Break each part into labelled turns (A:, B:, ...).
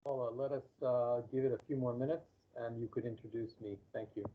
A: Paula, let us give it a few more minutes and you could introduce me. Thank you.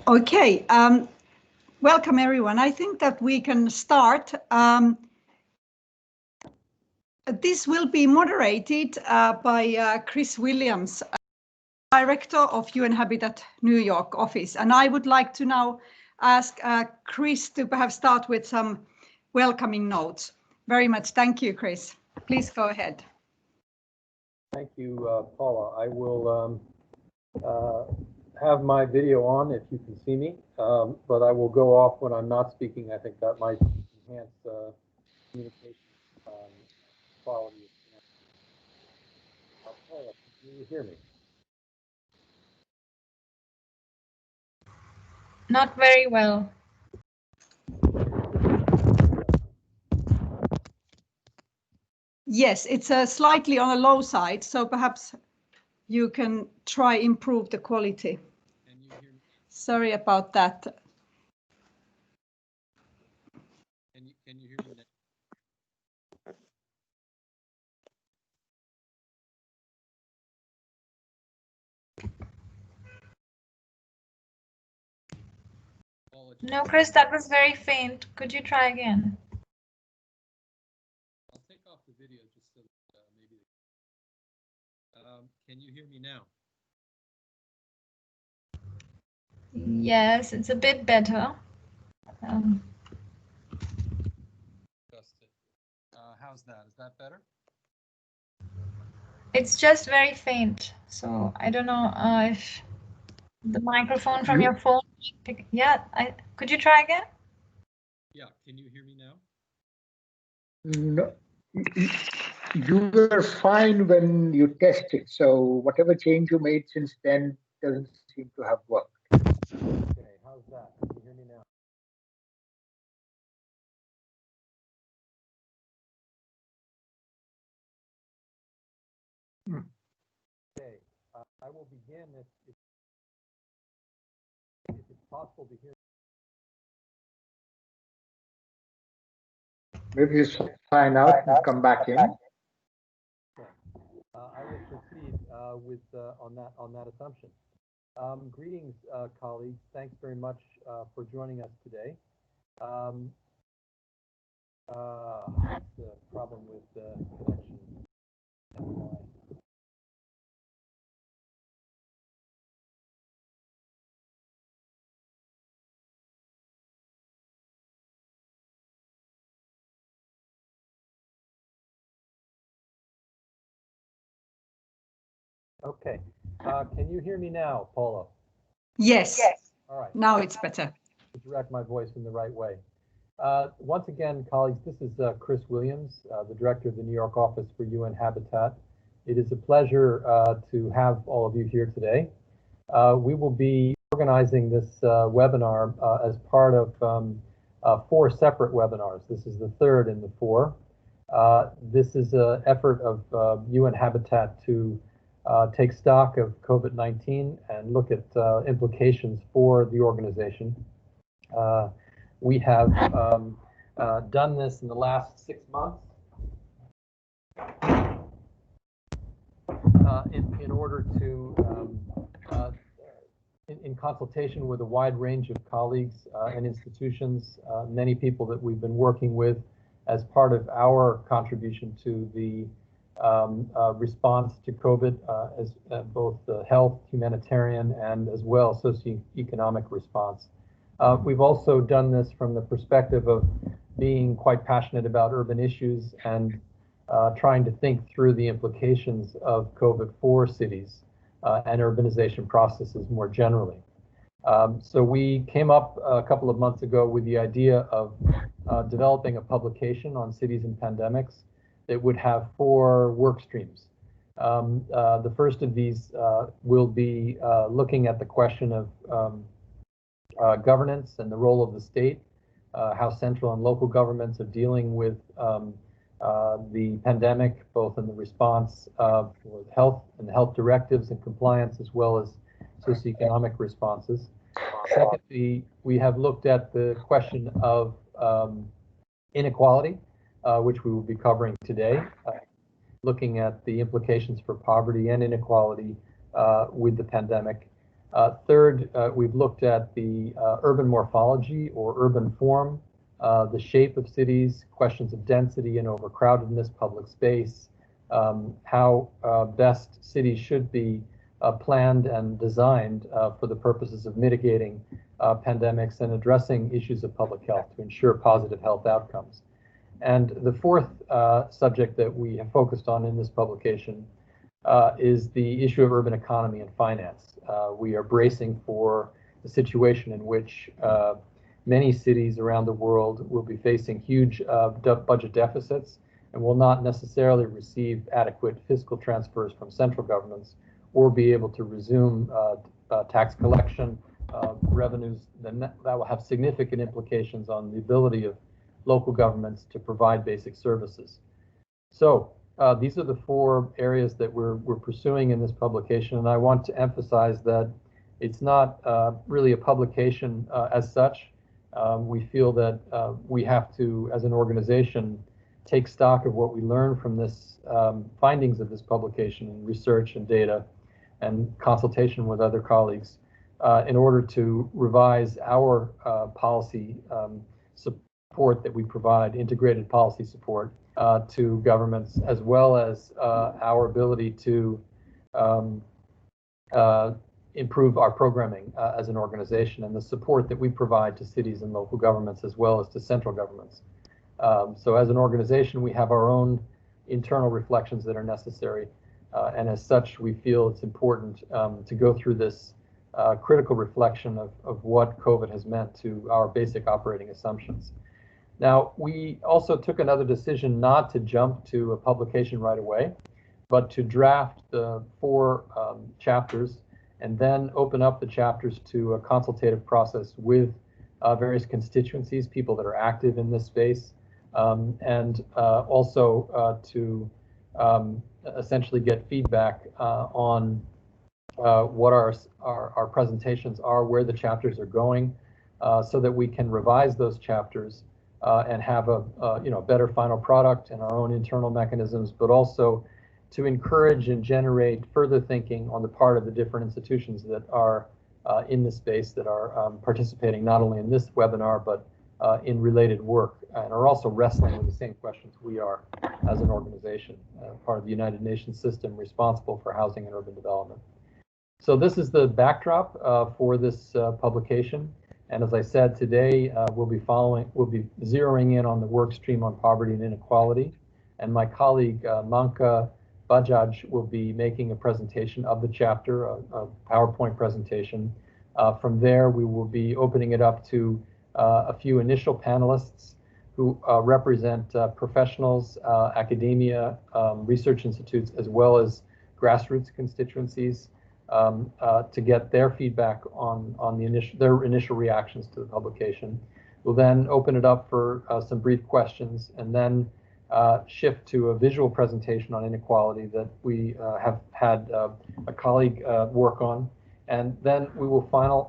B: Okay, welcome everyone. I think that we can start. This will be moderated by Chris Williams, Director of UN Habitat New York office. And I would like to now ask Chris to perhaps start with some welcoming notes. Very much. Thank you, Chris. Please go ahead.
A: Thank you, Paula. I will have my video on if you can see me, but I will go off when I'm not speaking. I think that might enhance communication quality. Paula, can you hear me?
C: Not very well.
B: Yes, it's slightly on a low side, so perhaps you can try improve the quality.
A: Can you hear me?
B: Sorry about that.
A: Can you hear me now?
C: No, Chris, that was very faint. Could you try again?
A: I'll take off the video just so that maybe. Can you hear me now?
C: Yes, it's a bit better.
A: How's that? Is that better?
C: It's just very faint. So I don't know if the microphone from your phone. Yeah, could you try again?
A: Yeah, can you hear me now?
D: No, you were fine when you tested. So whatever change you made since then doesn't seem to have worked.
A: Okay, how's that? Can you hear me now? Okay, I will begin if it's possible to hear.
D: Maybe you sign out and come back in.
A: Okay. I will proceed with on that assumption. Greetings, colleagues. Thanks very much for joining us today. The problem with the connection. Okay. Can you hear me now, Paula?
B: Yes,
A: All right.
B: now it's better.
A: To direct my voice in the right way. Once again, colleagues, this is Chris Williams, the director of the New York office for UN Habitat. It is a pleasure to have all of you here today. We will be organizing this webinar as part of 4 separate webinars. This is the third in the 4. This is an effort of UN Habitat to take stock of COVID-19 and look at implications for the organization. We have done this in the last 6 months in order to, in consultation with a wide range of colleagues and institutions, many people that we've been working with as part of our contribution to the response to COVID, as both the health, humanitarian, and as well socio-economic response. We've also done this from the perspective of being quite passionate about urban issues and trying to think through the implications of COVID for cities and urbanization processes more generally. So we came up a couple of months ago with the idea of developing a publication on cities and pandemics that would have 4 work streams. The first of these will be looking at the question of governance and the role of the state, how central and local governments are dealing with the pandemic, both in the response for health and the health directives and compliance, as well as socioeconomic responses. Secondly, we have looked at the question of inequality, which we will be covering today, looking at the implications for poverty and inequality with the pandemic. Third, we've looked at the urban morphology or urban form, the shape of cities, questions of density and overcrowdedness, public space, how best cities should be planned and designed for the purposes of mitigating pandemics and addressing issues of public health to ensure positive health outcomes. And the fourth subject that we have focused on in this publication is the issue of urban economy and finance. We are bracing for the situation in which many cities around the world will be facing huge budget deficits and will not necessarily receive adequate fiscal transfers from central governments or be able to resume tax collection revenues. Then that will have significant implications on the ability of local governments to provide basic services. So these are the 4 areas that we're pursuing in this publication, and I want to emphasize that it's not really a publication as such. We feel that we have to, as an organization, take stock of what we learn from this findings of this publication and research and data and consultation with other colleagues in order to revise our policy support that we provide, integrated policy support to governments, as well as our ability to improve our programming as an organization and the support that we provide to cities and local governments, as well as to central governments. So as an organization, we have our own internal reflections that are necessary. And as such, we feel it's important to go through this critical reflection of what COVID has meant to our basic operating assumptions. Now, we also took another decision not to jump to a publication right away, but to draft the 4 chapters and then open up the chapters to a consultative process with various constituencies, people that are active in this space, and also to essentially get feedback on what our presentations are, where the chapters are going, so that we can revise those chapters and have a better final product and our own internal mechanisms, but also to encourage and generate further thinking on the part of the different institutions that are in this space, that are participating not only in this webinar, but in related work, and are also wrestling with the same questions we are as an organization, part of the United Nations system responsible for housing and urban development. So this is the backdrop for this publication. And as I said, today we'll be zeroing in on the work stream on poverty and inequality. And my colleague Manka Bajaj will be making a presentation of the chapter, a PowerPoint presentation. From there, we will be opening it up to a few initial panelists who represent professionals, academia, research institutes, as well as grassroots constituencies to get their feedback on their initial reactions to the publication. We'll then open it up for some brief questions and then shift to a visual presentation on inequality that we have had a colleague work on. And then we will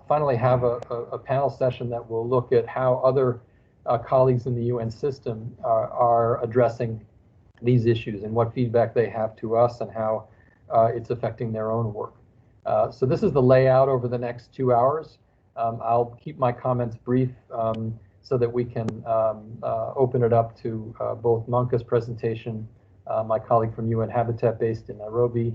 A: finally have a panel session that will look at how other colleagues in the UN system are addressing these issues and what feedback they have to us and how it's affecting their own work. So this is the layout over the next 2 hours. I'll keep my comments brief so that we can open it up to both Manka's presentation, my colleague from UN Habitat based in Nairobi,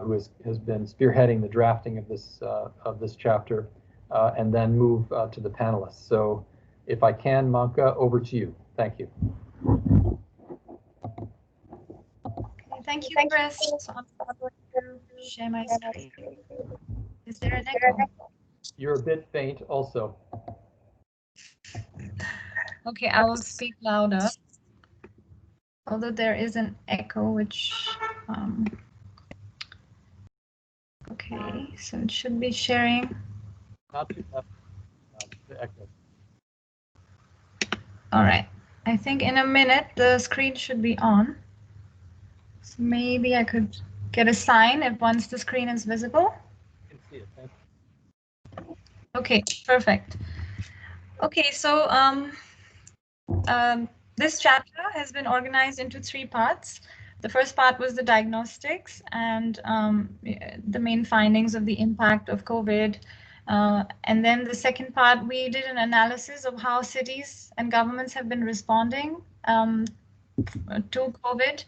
A: who has been spearheading the drafting of this chapter, and then move to the panelists. So if I can, Manka, over to you. Thank you.
C: Okay, thank you, Chris. So I'm going to share my screen. Is there an echo?
A: You're a bit faint also.
C: Okay, I will speak louder. Although there is an echo, which, okay, so it should be sharing.
A: Not too tough. The echo.
C: All right, I think in a minute the screen should be on. So maybe I could get a sign if once the screen is visible.
A: I can see it. Thank you.
C: Okay, perfect. Okay, so this chapter has been organized into 3 parts. The first part was the diagnostics and the main findings of the impact of COVID. And then the second part, we did an analysis of how cities and governments have been responding to COVID.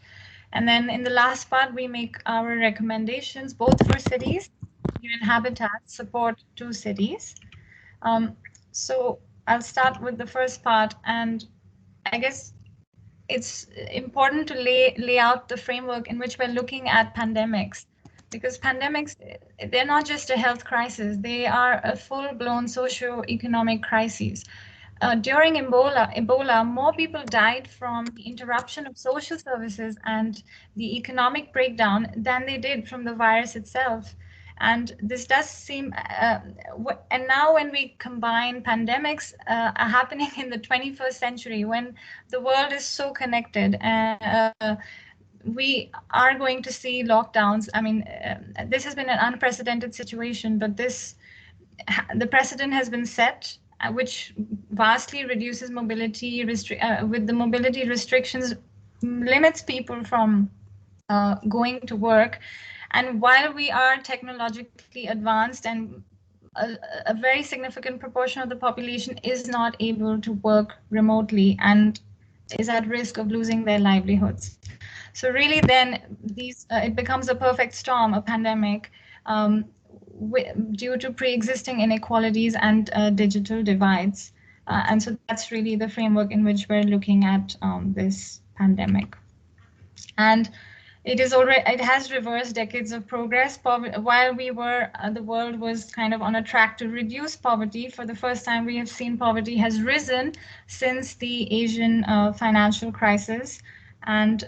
C: And then in the last part, we make our recommendations both for cities, UN Habitat support to cities. So I'll start with the first part, and I guess it's important to lay out the framework in which we're looking at pandemics, because pandemics, they're not just a health crisis, they are a full-blown socio-economic crisis. During Ebola, more people died from the interruption of social services and the economic breakdown than they did from the virus itself. And this does seem, and now when we combine pandemics happening in the 21st century, when the world is so connected, we are going to see lockdowns. I mean, this has been an unprecedented situation, but the precedent has been set, which vastly reduces mobility, with the mobility restrictions, limits people from going to work. And while we are technologically advanced and a very significant proportion of the population is not able to work remotely and is at risk of losing their livelihoods. So really then it becomes a perfect storm, a pandemic, due to pre-existing inequalities and digital divides. And so that's really the framework in which we're looking at this pandemic. And it has reversed decades of progress. While the world was kind of on a track to reduce poverty, for the first time we have seen poverty has risen since the Asian financial crisis. And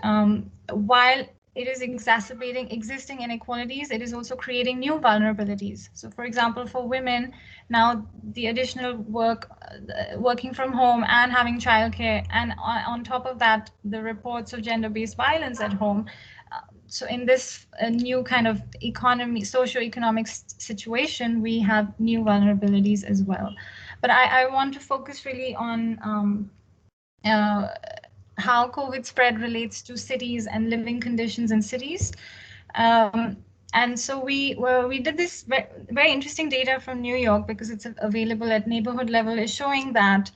C: while it is exacerbating existing inequalities, it is also creating new vulnerabilities. So for example, for women, now the additional working from home and having childcare, and on top of that, the reports of gender-based violence at home. So in this new kind of socio-economic situation, we have new vulnerabilities as well. But I want to focus really on how COVID spread relates to cities and living conditions in cities. And so we did this very interesting data from New York, because it's available at neighborhood level, is showing that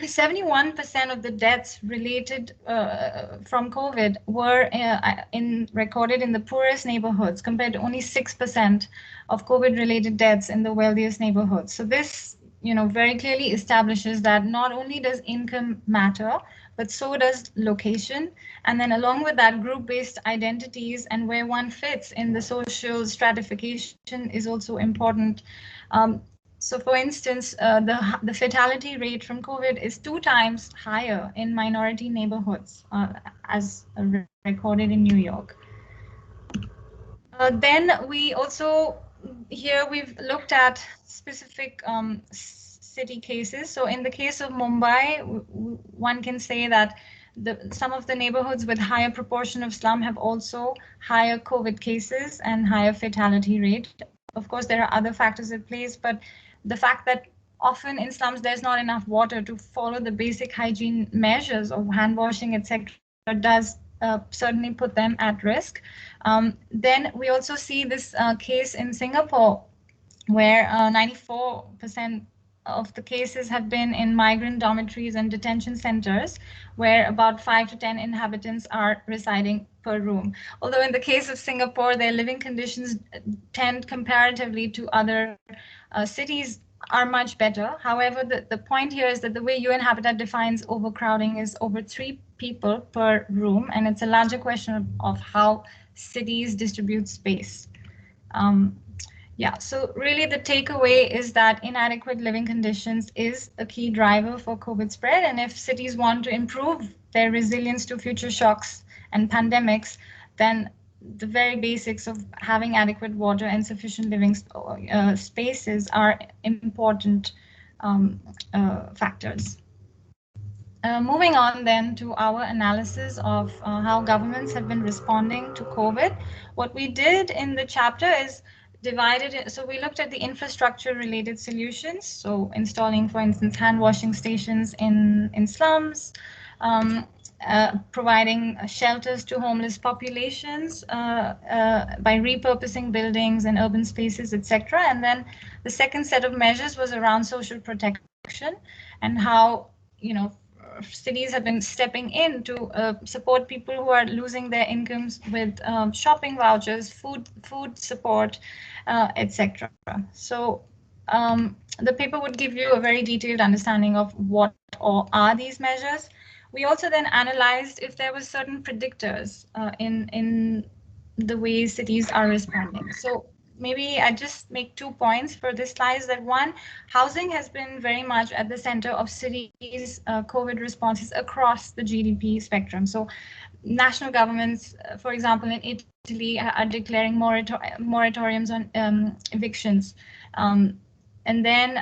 C: 71% of the deaths related from COVID were recorded in the poorest neighborhoods, compared to only 6% of COVID-related deaths in the wealthiest neighborhoods. So this, very clearly establishes that not only does income matter, but so does location. And then along with that, group-based identities and where one fits in the social stratification is also important. So for instance, the fatality rate from COVID is 2 times higher in minority neighborhoods as recorded in New York. Then we also, here we've looked at specific city cases. So in the case of Mumbai, one can say that some of the neighborhoods with higher proportion of slum have also higher COVID cases and higher fatality rate. Of course, there are other factors at play, but the fact that often in slums there's not enough water to follow the basic hygiene measures of hand washing, etc., does certainly put them at risk. Then we also see this case in Singapore, where 94% of the cases have been in migrant dormitories and detention centers, where about 5 to 10 inhabitants are residing per room. Although in the case of Singapore, their living conditions tend comparatively to other cities are much better. However, the point here is that the way UN Habitat defines overcrowding is over 3 people per room, and it's a larger question of how cities distribute space. Yeah, so really the takeaway is that inadequate living conditions is a key driver for COVID spread, and if cities want to improve their resilience to future shocks and pandemics, then the very basics of having adequate water and sufficient living spaces are important factors. Moving on then to our analysis of how governments have been responding to COVID. What we did in the chapter is divided it. So we looked at the infrastructure related solutions. So installing, for instance, hand washing stations in slums, providing shelters to homeless populations by repurposing buildings and urban spaces, etc. And then the second set of measures was around social protection and how, you know, cities have been stepping in to support people who are losing their incomes with shopping vouchers, food support, etc. So the paper would give you a very detailed understanding of what are these measures. We also then analyzed if there were certain predictors in the way cities are responding. So maybe I just make 2 points for this slide. That one, housing has been very much at the center of cities' COVID responses across the GDP spectrum. So national governments, for example, in Italy are declaring moratoriums on evictions. And then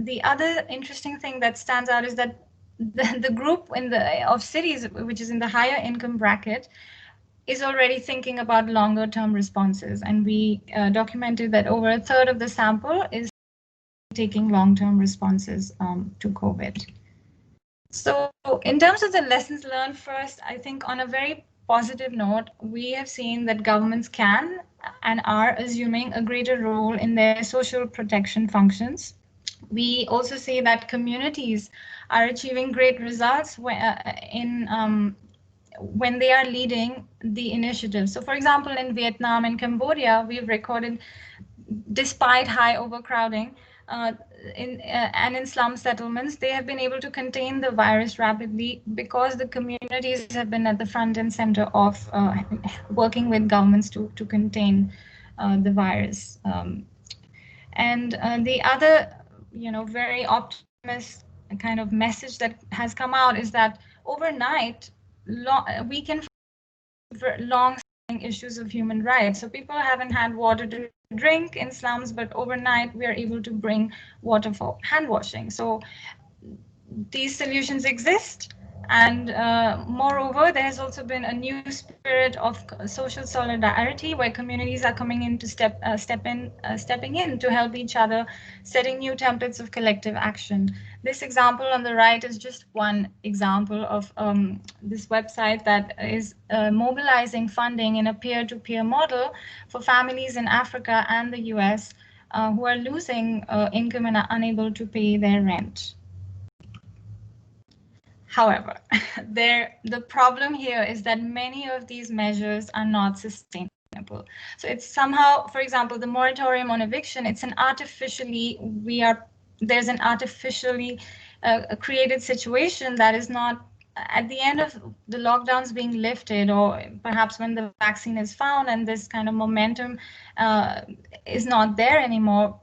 C: the other interesting thing that stands out is that the group of cities, which is in the higher income bracket, is already thinking about longer term responses. And we documented that over 1/3 of the sample is taking long-term responses to COVID. So in terms of the lessons learned, first, I think on a very positive note, we have seen that governments can and are assuming a greater role in their social protection functions. We also see that communities are achieving great results when they are leading the initiative. So for example, in Vietnam and Cambodia, we've recorded, despite high overcrowding in slum settlements, they have been able to contain the virus rapidly because the communities have been at the front and center of working with governments to contain the virus. And the other, very optimistic kind of message that has come out is that overnight, we can find long-standing issues of human rights. So people haven't had water to drink in slums, but overnight we are able to bring water for hand washing. So these solutions exist. And moreover, there has also been a new spirit of social solidarity where communities are coming in to stepping in to help each other, setting new templates of collective action. This example on the right is just one example of this website that is mobilizing funding in a peer-to-peer model for families in Africa and the US who are losing income and are unable to pay their rent. However, the problem here is that many of these measures are not sustainable. So it's somehow, for example, the moratorium on eviction, it's an there's an artificially created situation that is not at the end of the lockdowns being lifted, or perhaps when the vaccine is found and this kind of momentum is not there anymore,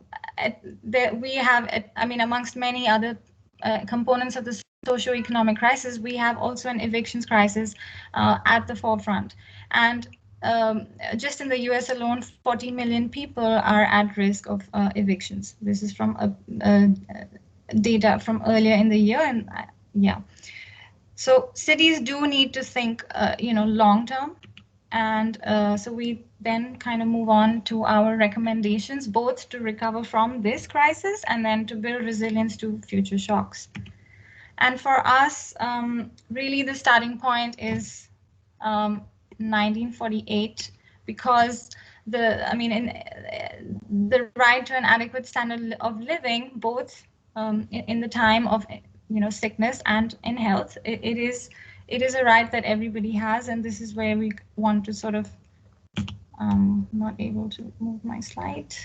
C: we have, I mean, amongst many other components of the socio-economic crisis, we have also an evictions crisis at the forefront. And just in the US alone, 40 million people are at risk of evictions. This is from data from earlier in the year, and yeah. So cities do need to think, long term, and so we then kind of move on to our recommendations, both to recover from this crisis and then to build resilience to future shocks. And for us, really the starting point is 1948, because the right to an adequate standard of living, both in the time of sickness and in health, it is a right that everybody has, and this is where we want to sort of not able to move my slide.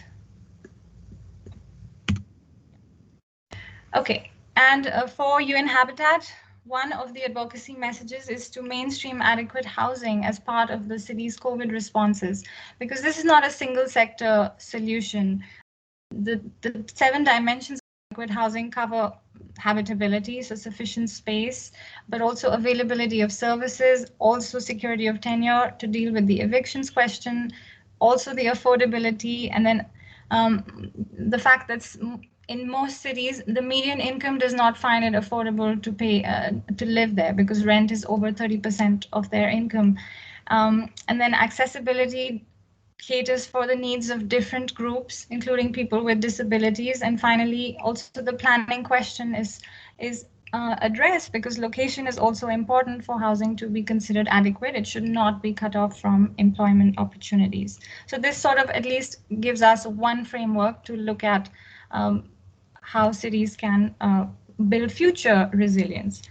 C: Okay, and for UN Habitat, one of the advocacy messages is to mainstream adequate housing as part of the city's COVID responses, because this is not a single sector solution. The 7 dimensions of adequate housing cover habitability, so sufficient space, but also availability of services, also security of tenure to deal with the evictions question, also the affordability, and then the fact that in most cities, the median income does not find it affordable to pay to live there, because rent is over 30% of their income. And then accessibility caters for the needs of different groups, including people with disabilities. And finally, also the planning question is addressed, because location is also important for housing to be considered adequate. It should not be cut off from employment opportunities. So this sort of at least gives us one framework to look at how cities can build future resilience.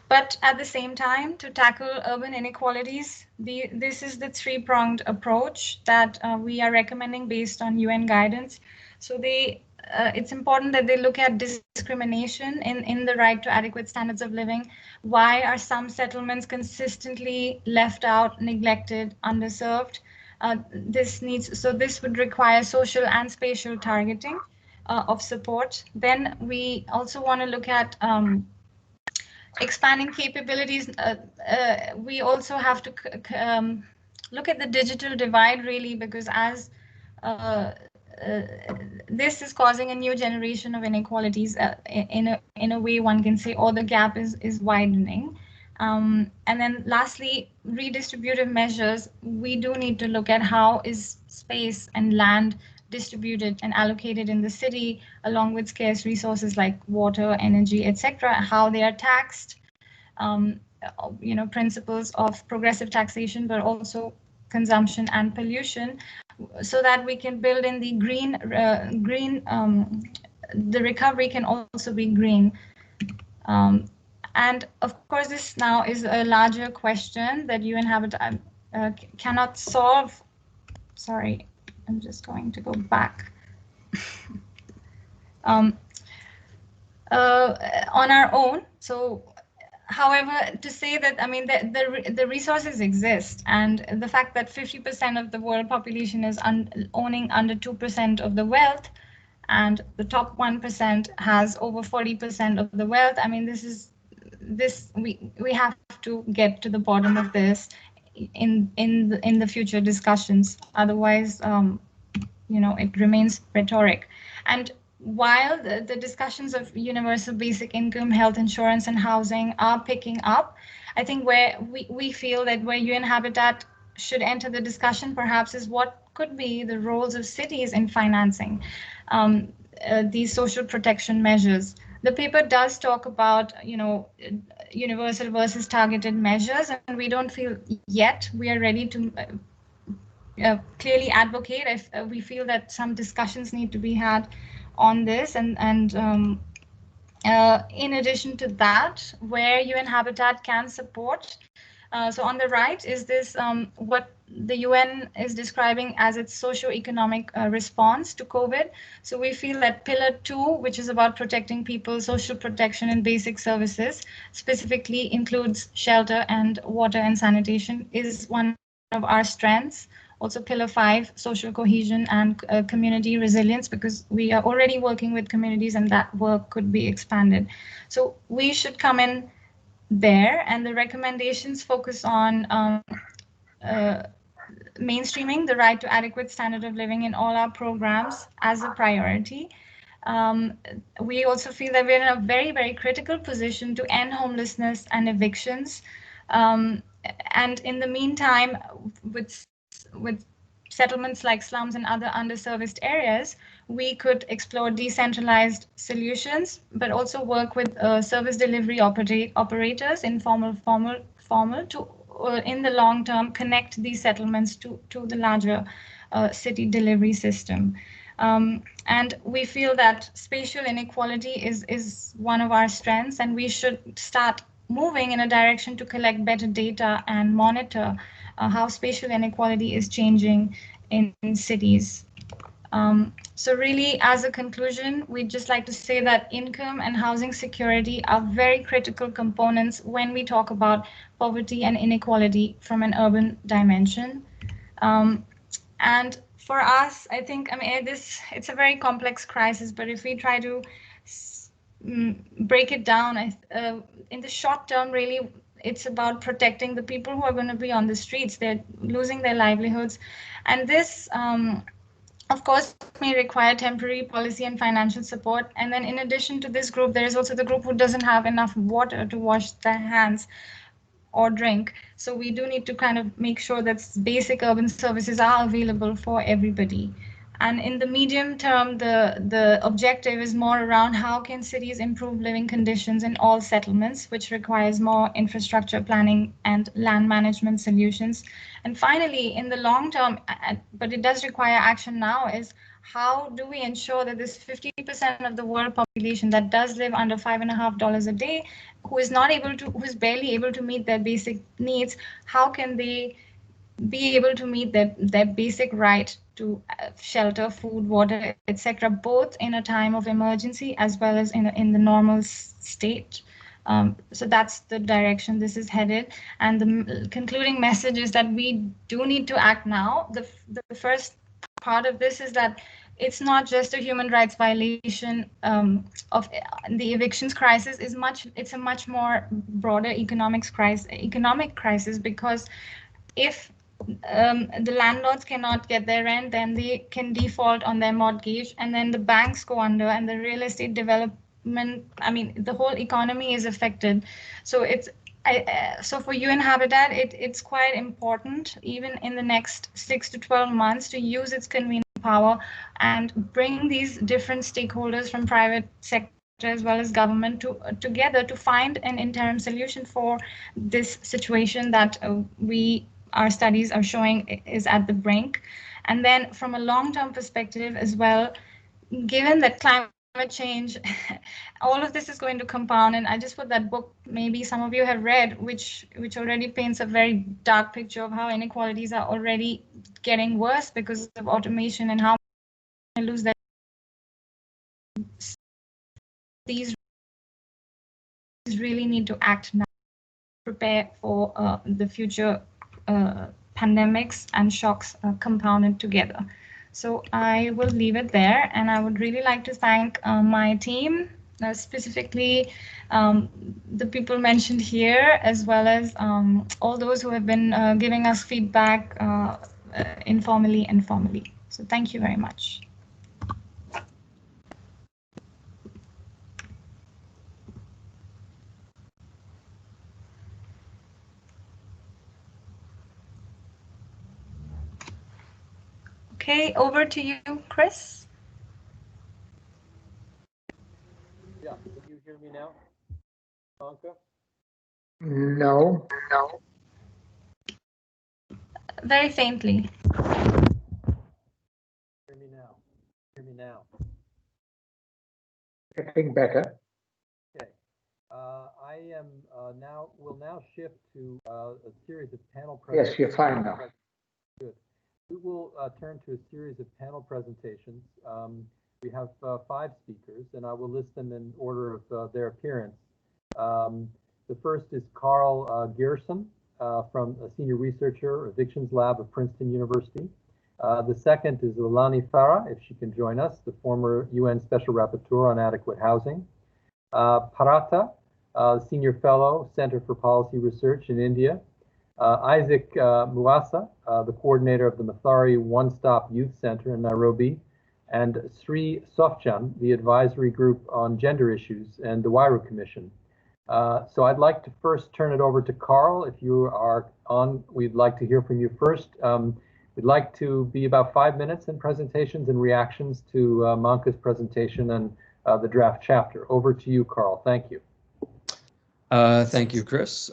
C: But at the same time, to tackle urban inequalities, this is the 3-pronged approach that we are recommending based on UN guidance. So it's important that they look at discrimination in the right to adequate standards of living. Why are some settlements consistently left out, neglected, underserved? This would require social and spatial targeting of support. Then we also want to look at expanding capabilities. We also have to look at the digital divide, really, because as this is causing a new generation of inequalities in a way one can say, or the gap is widening. And then lastly, redistributive measures. We do need to look at how is space and land distributed and allocated in the city, along with scarce resources like water, energy, etc., how they are taxed, principles of progressive taxation, but also consumption and pollution, so that we can build in the the recovery can also be green. And of course, this now is a larger question that UN Habitat cannot solve. Sorry, I'm just going to go back. On our own. So, however, to say that, I mean, the resources exist, and the fact that 50% of the world population is owning under 2% of the wealth, and the top 1% has over 40% of the wealth. I mean, we have to get to the bottom of this in the future discussions. Otherwise, it remains rhetoric. And while the discussions of universal basic income, health insurance, and housing are picking up, I think where we feel that where UN Habitat should enter the discussion perhaps is what could be the roles of cities in financing these social protection measures. The paper does talk about, universal versus targeted measures, and we don't feel yet we are ready to clearly advocate. If we feel that some discussions need to be had on this, and in addition to that, where UN Habitat can support, So on the right is this what the UN is describing as its socio-economic response to COVID. So we feel that pillar 2, which is about protecting people's social protection and basic services, specifically includes shelter and water and sanitation, is one of our strengths. Also pillar 5, social cohesion and community resilience, because we are already working with communities and that work could be expanded. So we should come in there, and the recommendations focus on mainstreaming the right to adequate standard of living in all our programs as a priority. We also feel that we're in a very, very critical position to end homelessness and evictions. And in the meantime, with settlements like slums and other underserviced areas, we could explore decentralized solutions, but also work with service delivery operators, informal, formal, to in the long term connect these settlements to the larger city delivery system. And we feel that spatial inequality is one of our strengths, and we should start moving in a direction to collect better data and monitor how spatial inequality is changing in cities. So really, as a conclusion, we'd just like to say that income and housing security are very critical components when we talk about poverty and inequality from an urban dimension. And for us, I think, it's a very complex crisis, but if we try to break it down, in the short term, really, it's about protecting the people who are going to be on the streets. They're losing their livelihoods. And this, of course, may require temporary policy and financial support. And then in addition to this group, there is also the group who doesn't have enough water to wash their hands or drink. So we do need to kind of make sure that basic urban services are available for everybody. And in the medium term, the objective is more around how can cities improve living conditions in all settlements, which requires more infrastructure planning and land management solutions. And finally, in the long term, but it does require action now, is how do we ensure that this 50% of the world population that does live under $5.50 a day, who is barely able to meet their basic needs, how can they be able to meet their basic right to shelter, food, water, etc., both in a time of emergency as well as in the normal state. So that's the direction this is headed. And the concluding message is that we do need to act now. The first part of this is that it's not just a human rights violation of the evictions crisis. It's a much more broader economic crisis, because if the landlords cannot get their rent, then they can default on their mortgage, and then the banks go under, and the real estate development, the whole economy is affected. So so for UN Habitat, it's quite important, even in the next 6 to 12 months, to use its convening power and bring these different stakeholders from private sector as well as government together to find an interim solution for this situation that our studies are showing is at the brink. And then from a long-term perspective as well, given that climate change, all of this is going to compound. And I just put that book, maybe some of you have read, which already paints a very dark picture of how inequalities are already getting worse because of automation and how they lose their these really need to act now, prepare for the future pandemics and shocks compounded together. So I will leave it there, and I would really like to thank my team, specifically the people mentioned here, as well as all those who have been giving us feedback informally and formally. So thank you very much. Okay, over to you, Chris.
A: Yeah, can you hear me now, Anka?
D: No.
C: Very faintly.
A: Hear me now. Hear me now.
D: Getting better.
A: Okay. I am will now shift to a series of panel
D: Yes,
A: presentations.
D: you're fine now.
A: Good. We will turn to a series of panel presentations. We have 5 speakers, and I will list them in order of their appearance. The first is Carl Gerson, from a senior researcher, Evictions Lab of Princeton University. The second is Leilani Farah, if she can join us, the former UN Special Rapporteur on Adequate Housing. Parata, Senior Fellow, Center for Policy Research in India. Isaac Muasa, the coordinator of the Mathare One-Stop Youth Centre in Nairobi. And Sri Sofjan, the advisory group on gender issues and the Huairou Commission. So I'd like to first turn it over to Carl. If you are on, we'd like to hear from you first. We'd like to be about 5 minutes in presentations and reactions to Manka's presentation and the draft chapter. Over to you, Carl. Thank you.
E: Thank you, Chris.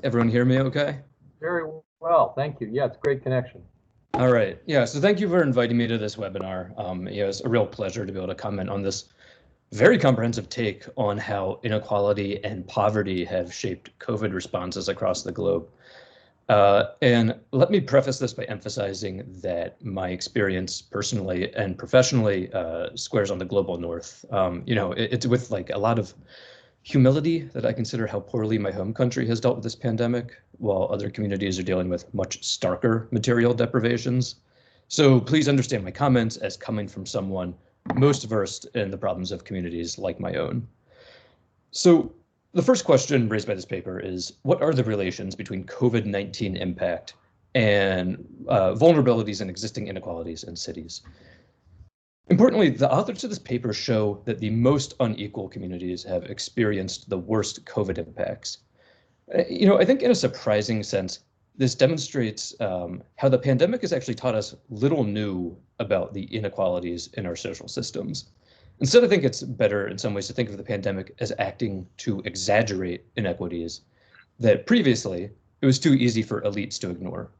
E: Everyone hear me okay?
A: Very well, thank you. Yeah, it's great connection.
E: All right. Yeah, so thank you for inviting me to this webinar. It's a real pleasure to be able to comment on this very comprehensive take on how inequality and poverty have shaped COVID responses across the globe. And let me preface this by emphasizing that my experience personally and professionally squares on the global north. It's with like a lot of humility that I consider how poorly my home country has dealt with this pandemic, while other communities are dealing with much starker material deprivations. So please understand my comments as coming from someone most versed in the problems of communities like my own. So the first question raised by this paper is, what are the relations between COVID-19 impact and vulnerabilities and existing inequalities in cities? Importantly, the authors of this paper show that the most unequal communities have experienced the worst COVID impacts. I think in a surprising sense, this demonstrates how the pandemic has actually taught us little new about the inequalities in our social systems. Instead, I think it's better in some ways to think of the pandemic as acting to exaggerate inequities that previously it was too easy for elites to ignore.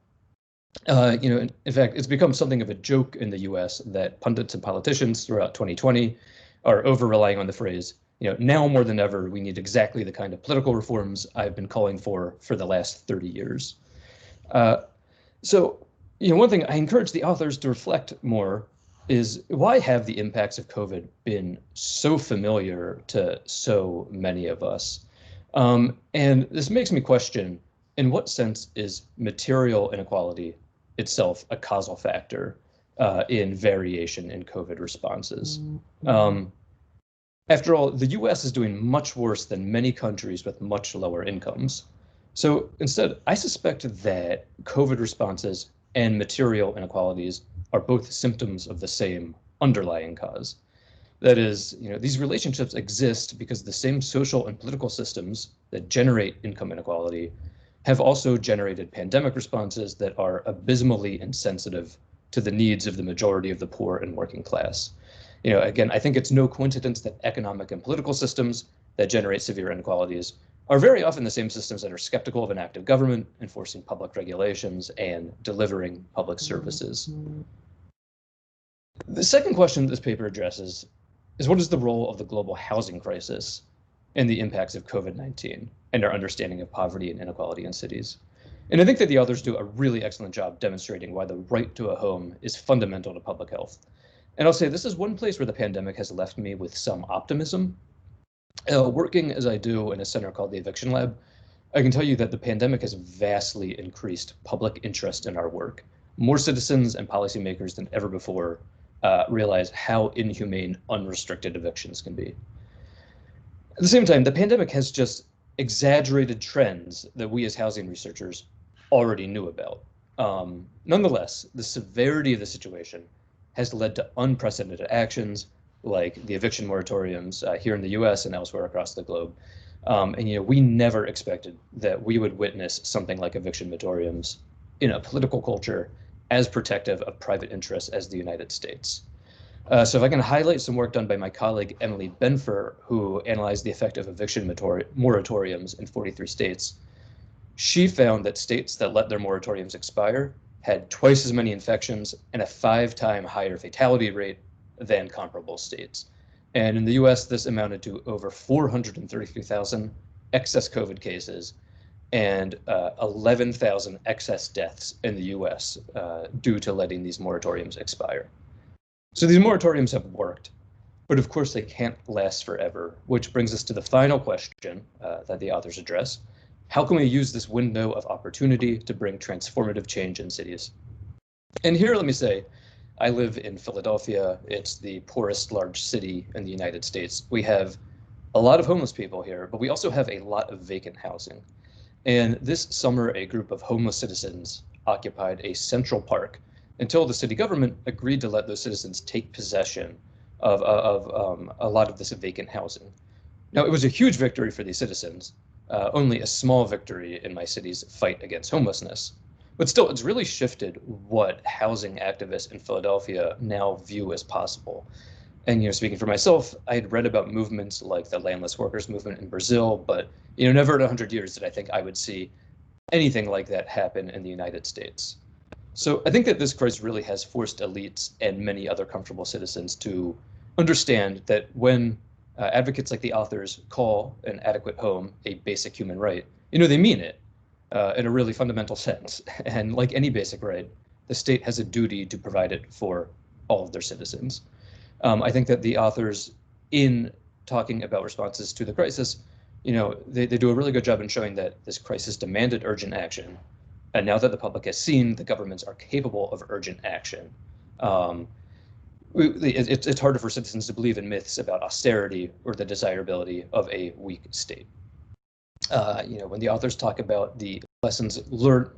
E: In fact, it's become something of a joke in the US that pundits and politicians throughout 2020 are over-relying on the phrase, now more than ever, we need exactly the kind of political reforms I've been calling for the last 30 years. One thing I encourage the authors to reflect more is, why have the impacts of COVID been so familiar to so many of us? And this makes me question, in what sense is material inequality itself a causal factor in variation in COVID responses? After all, the US is doing much worse than many countries with much lower incomes. So instead, I suspect that COVID responses and material inequalities are both symptoms of the same underlying cause. That is, these relationships exist because the same social and political systems that generate income inequality have also generated pandemic responses that are abysmally insensitive to the needs of the majority of the poor and working class. Again, I think it's no coincidence that economic and political systems that generate severe inequalities are very often the same systems that are skeptical of an active government, enforcing public regulations, and delivering public services. The second question this paper addresses is, what is the role of the global housing crisis and the impacts of COVID-19 and our understanding of poverty and inequality in cities? And I think that the authors do a really excellent job demonstrating why the right to a home is fundamental to public health. And I'll say this is one place where the pandemic has left me with some optimism. Working as I do in a center called the Eviction Lab, I can tell you that the pandemic has vastly increased public interest in our work. More citizens and policymakers than ever before realize how inhumane unrestricted evictions can be. At the same time, the pandemic has just exaggerated trends that we as housing researchers already knew about. Nonetheless, the severity of the situation has led to unprecedented actions like the eviction moratoriums here in the US and elsewhere across the globe. We never expected that we would witness something like eviction moratoriums in a political culture as protective of private interests as the United States. So if I can highlight some work done by my colleague Emily Benfer, who analyzed the effect of eviction moratoriums in 43 states, she found that states that let their moratoriums expire had twice as many infections and a 5-time higher fatality rate than comparable states. And in the US, this amounted to over 433,000 excess COVID cases and 11,000 excess deaths in the US due to letting these moratoriums expire. So these moratoriums have worked, but of course they can't last forever, which brings us to the final question that the authors address. How can we use this window of opportunity to bring transformative change in cities? And here, let me say, I live in Philadelphia. It's the poorest large city in the United States. We have a lot of homeless people here, but we also have a lot of vacant housing. And this summer, a group of homeless citizens occupied a central park until the city government agreed to let those citizens take possession of a lot of this vacant housing. Now, it was a huge victory for these citizens, only a small victory in my city's fight against homelessness. But still, it's really shifted what housing activists in Philadelphia now view as possible. And, speaking for myself, I had read about movements like the landless workers movement in Brazil, but, never in 100 years did I think I would see anything like that happen in the United States. So I think that this crisis really has forced elites and many other comfortable citizens to understand that when advocates like the authors call an adequate home a basic human right, they mean it in a really fundamental sense. And like any basic right, the state has a duty to provide it for all of their citizens. I think that the authors, in talking about responses to the crisis, they do a really good job in showing that this crisis demanded urgent action. And now that the public has seen the governments are capable of urgent action, it's harder for citizens to believe in myths about austerity or the desirability of a weak state. When the authors talk about the lessons learned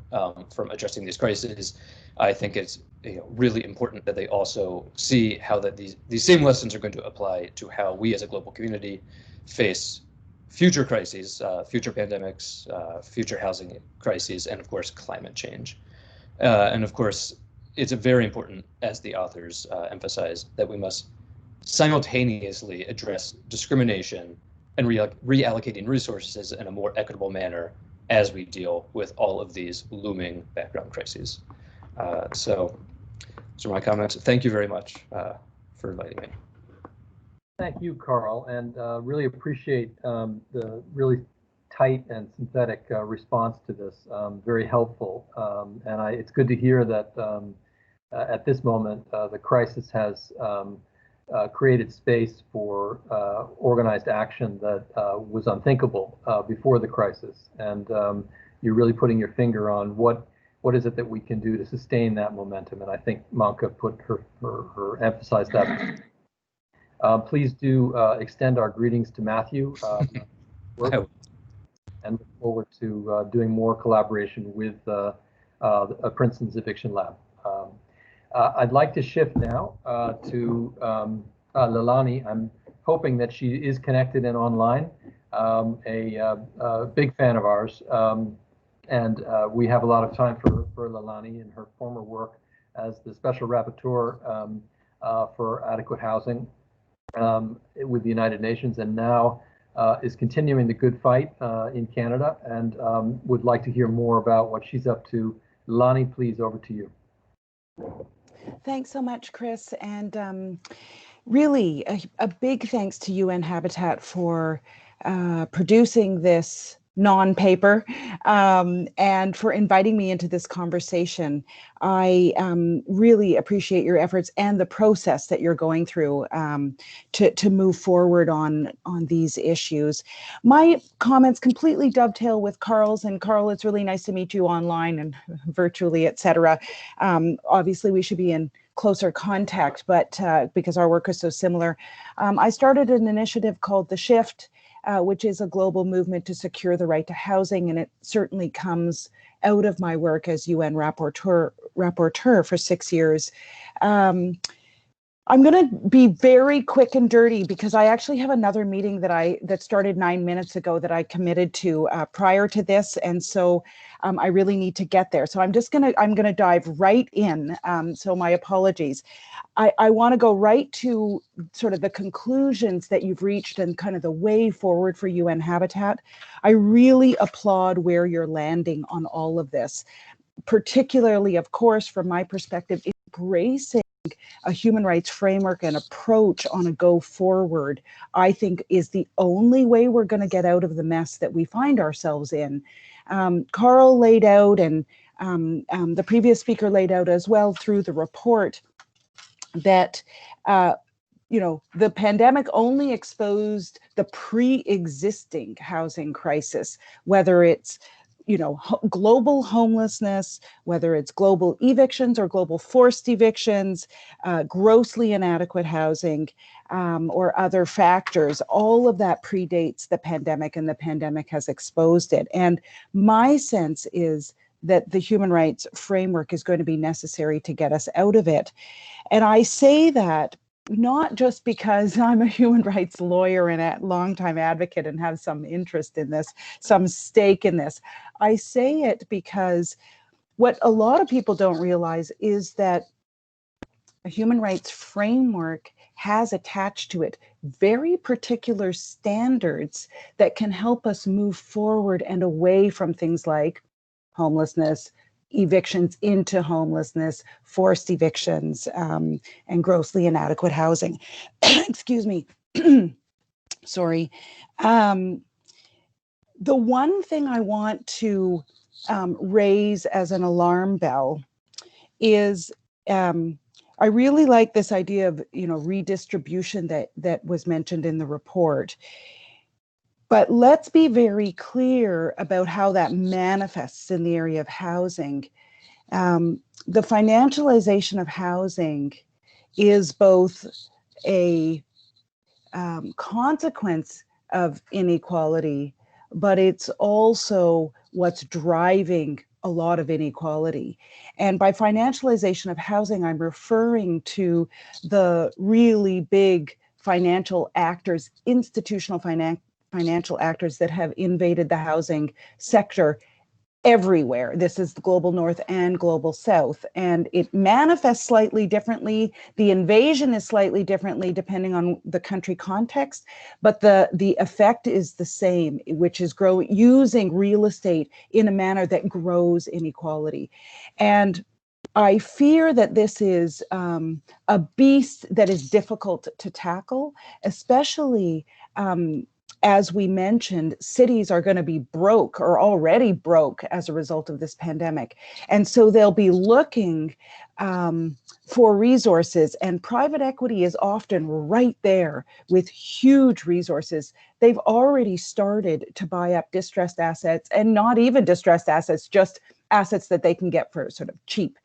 E: from addressing these crises, I think it's really important that they also see how that these same lessons are going to apply to how we as a global community face future crises, future pandemics, future housing crises, and of course, climate change. And of course, it's very important, as the authors emphasize, that we must simultaneously address discrimination and reallocating resources in a more equitable manner as we deal with all of these looming background crises. So those are my comments. Thank you very much for inviting me.
A: Thank you, Carl, and really appreciate the really tight and synthetic response to this. Very helpful, and it's good to hear that at this moment the crisis has created space for organized action that was unthinkable before the crisis, and you're really putting your finger on what is it that we can do to sustain that momentum, and I think Manka put her emphasized that. Please do extend our greetings to Matthew, and look forward to doing more collaboration with Princeton's Eviction Lab. I'd like to shift now to Leilani. I'm hoping that she is connected and online, a big fan of ours, and we have a lot of time for Leilani and her former work as the Special Rapporteur for Adequate Housing with the United Nations, and now is continuing the good fight in Canada, and would like to hear more about what she's up to. Leilani, please, over to you.
F: Thanks so much, Chris, and really a big thanks to UN Habitat for producing this non-paper and for inviting me into this conversation. I really appreciate your efforts and the process that you're going through to move forward on these issues. My comments completely dovetail with Carl's, and Carl, it's really nice to meet you online and virtually, etc. Obviously, we should be in closer contact, but because our work is so similar. I started an initiative called The Shift, which is a global movement to secure the right to housing, and it certainly comes out of my work as UN rapporteur for 6 years. I'm going to be very quick and dirty because I actually have another meeting that started 9 minutes ago that I committed to prior to this, and so I really need to get there. So I'm going to dive right in. So my apologies. I want to go right to sort of the conclusions that you've reached and kind of the way forward for UN Habitat. I really applaud where you're landing on all of this, particularly, of course, from my perspective, embracing a human rights framework and approach on a go forward, I think is the only way we're going to get out of the mess that we find ourselves in. Carl laid out, and the previous speaker laid out as well through the report, that the pandemic only exposed the pre-existing housing crisis, whether it's global homelessness, whether it's global evictions or global forced evictions, grossly inadequate housing, or other factors. All of that predates the pandemic, and the pandemic has exposed it. And my sense is that the human rights framework is going to be necessary to get us out of it. And I say that not just because I'm a human rights lawyer and a longtime advocate and have some interest in this, some stake in this. I say it because what a lot of people don't realize is that a human rights framework has attached to it very particular standards that can help us move forward and away from things like homelessness, evictions into homelessness, forced evictions, and grossly inadequate housing. Excuse me. Sorry. The one thing I want to raise as an alarm bell is I really like this idea of redistribution that was mentioned in the report. But let's be very clear about how that manifests in the area of housing. The financialization of housing is both a consequence of inequality, but it's also what's driving a lot of inequality. And by financialization of housing, I'm referring to the really big financial actors, institutional financial actors that have invaded the housing sector everywhere. This is the global north and global south, and it manifests slightly differently. The invasion is slightly differently depending on the country context, but the effect is the same, which is using real estate in a manner that grows inequality. And I fear that this is a beast that is difficult to tackle, especially as we mentioned, cities are going to be broke or already broke as a result of this pandemic. And so they'll be looking for resources, and private equity is often right there with huge resources. They've already started to buy up distressed assets, and not even distressed assets, just assets that they can get for sort of cheap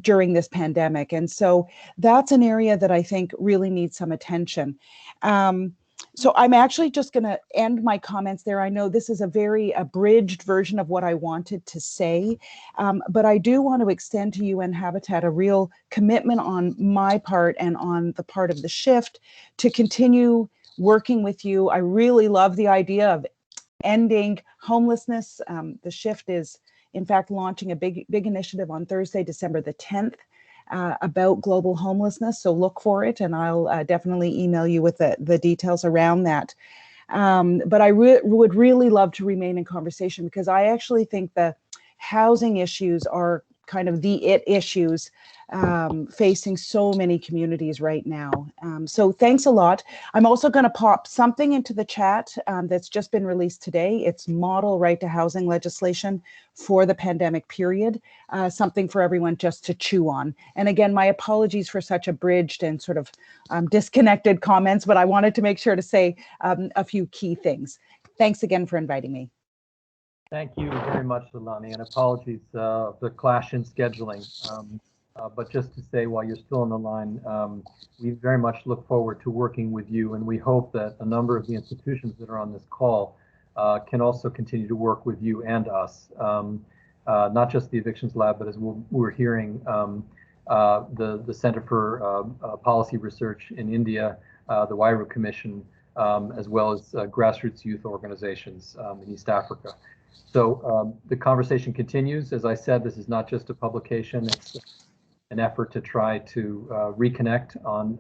F: during this pandemic. And so that's an area that I think really needs some attention. So I'm actually just going to end my comments there. I know this is a very abridged version of what I wanted to say, but I do want to extend to UN Habitat a real commitment on my part and on the part of the Shift to continue working with you. I really love the idea of ending homelessness. The Shift is, in fact, launching a big initiative on Thursday, December the 10th. About global homelessness. So look for it, and I'll definitely email you with the details around that. But I would really love to remain in conversation, because I actually think the housing issues are kind of the issues facing so many communities right now. So thanks a lot. I'm also going to pop something into the chat that's just been released today. It's model right to housing legislation for the pandemic period, something for everyone just to chew on. And again, my apologies for such abridged and sort of disconnected comments, but I wanted to make sure to say a few key things. Thanks again for inviting me.
A: Thank you very much, Leilani, and apologies for the clash in scheduling. But just to say, while you're still on the line, we very much look forward to working with you, and we hope that a number of the institutions that are on this call can also continue to work with you and us. Not just the Evictions Lab, but as we're hearing, the Center for Policy Research in India, the Huairou Commission, as well as grassroots youth organizations in East Africa. So the conversation continues. As I said, this is not just a publication, it's an effort to try to reconnect on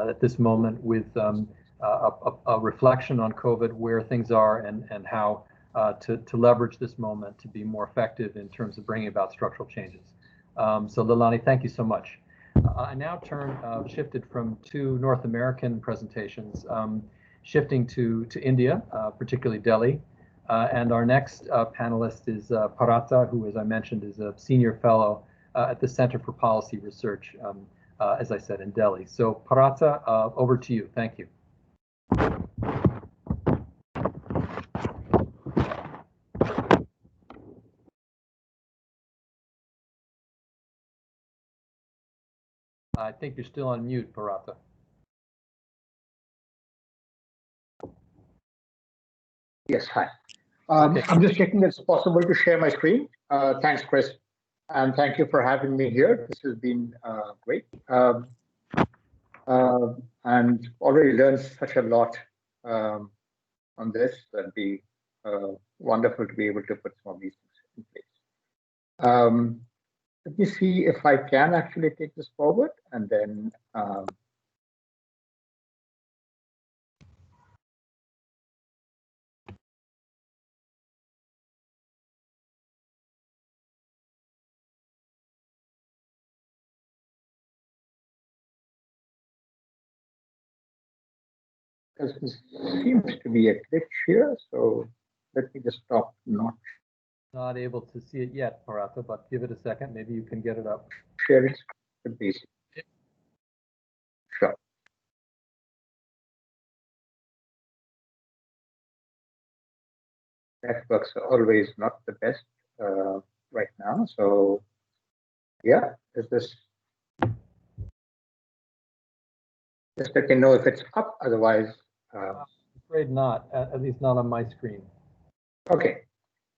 A: at this moment with a reflection on COVID, where things are, and how to leverage this moment to be more effective in terms of bringing about structural changes. So Leilani, thank you so much. I now shifted from two North American presentations, shifting to India, particularly Delhi. And our next panelist is Parata, who, as I mentioned, is a senior fellow at the Center for Policy Research, as I said, in Delhi. So Parata, over to you. Thank you. I think you're still on mute, Parata.
D: Yes, hi.
A: Okay.
D: I'm just checking if it's possible to share my screen. Thanks, Chris. And thank you for having me here. This has been great. And already learned such a lot on this. That'd be wonderful to be able to put some of these things in place. Let me see if I can actually take this forward, and then there seems to be a glitch here, so let me just stop.
A: Not able to see it yet, Parata, but give it a second. Maybe you can get it up.
D: Sharing could be. Sure. Networks are always not the best right now, so yeah, is this? Just let me know if it's up. Otherwise,
A: I'm afraid not. At least not on my screen.
D: Okay,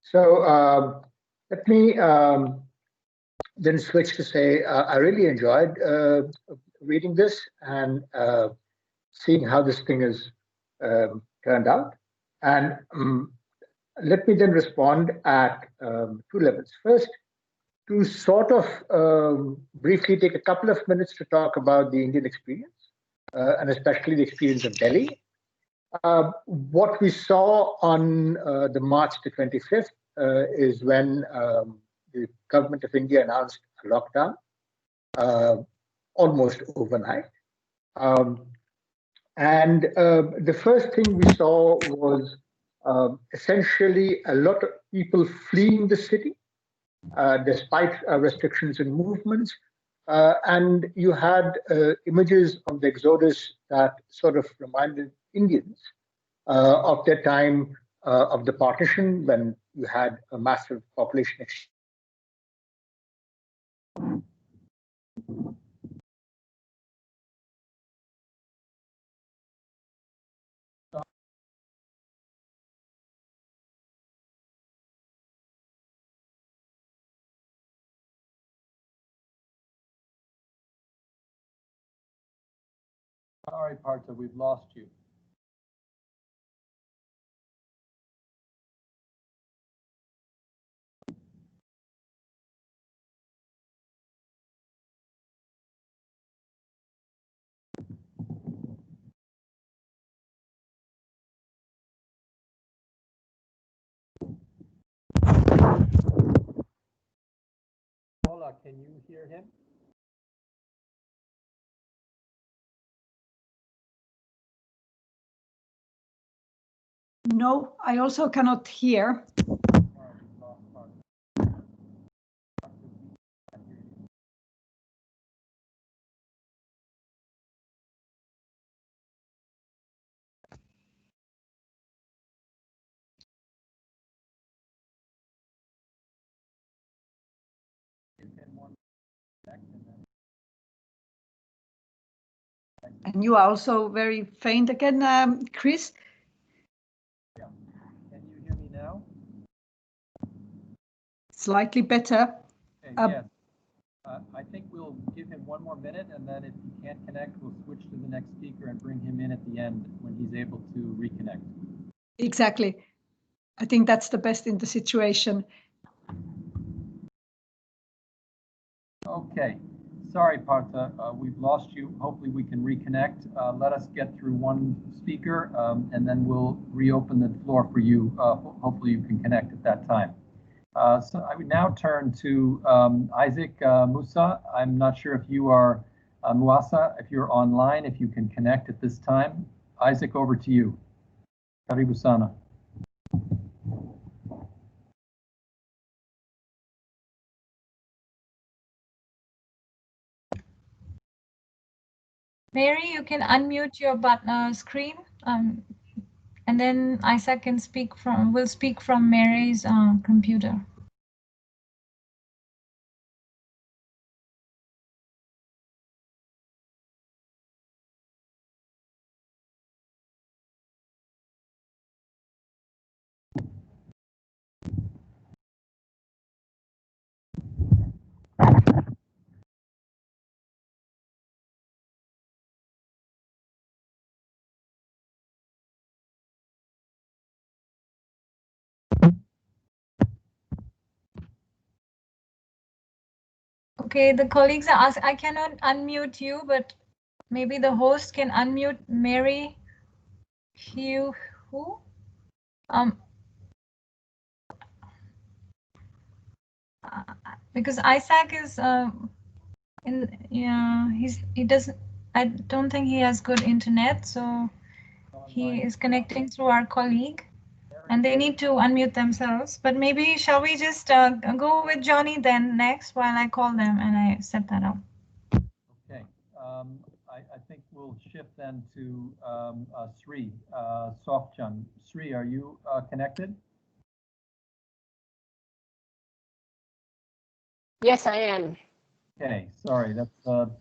D: so let me then switch to say I really enjoyed reading this and seeing how this thing has turned out. And let me then respond at two levels. First, to sort of briefly take a couple of minutes to talk about the Indian experience, and especially the experience of Delhi. What we saw on the March the 25th is when the government of India announced a lockdown almost overnight. And the first thing we saw was essentially a lot of people fleeing the city despite restrictions in movements. And you had images of the exodus that sort of reminded Indians of their time of the partition, when you had a massive population exchange.
A: Sorry, Partha, we've lost you. Paula, can you hear him?
B: No, I also cannot hear. And you are also very faint again, Chris.
A: Yeah. Can you hear me now?
B: Slightly better.
A: Okay, yes. I think we'll give him one more minute, and then if he can't connect, we'll switch to the next speaker and bring him in at the end when he's able to reconnect.
B: Exactly. I think that's the best in the situation.
A: Okay. Sorry, Partha, we've lost you. Hopefully we can reconnect. Let us get through one speaker, and then we'll reopen the floor for you. Hopefully you can connect at that time. So I would now turn to Isaac Musa. I'm not sure if you are Muasa, if you're online, if you can connect at this time. Isaac, over to you. Karibu sana.
C: Mary, you can unmute your screen, and then Isaac will speak from Mary's computer. Okay, the colleagues are asking, I cannot unmute you, but maybe the host can unmute Mary Huairou. Because Isaac is he doesn't, I don't think he has good internet, so he is connecting through our colleague. And they need to unmute themselves. But maybe shall we just go with Johnny then next while I call them and I set that up.
A: Okay. I think we'll shift then to Sri Softchan. Sri, are you connected?
G: Yes, I am.
A: Okay. Sorry. That's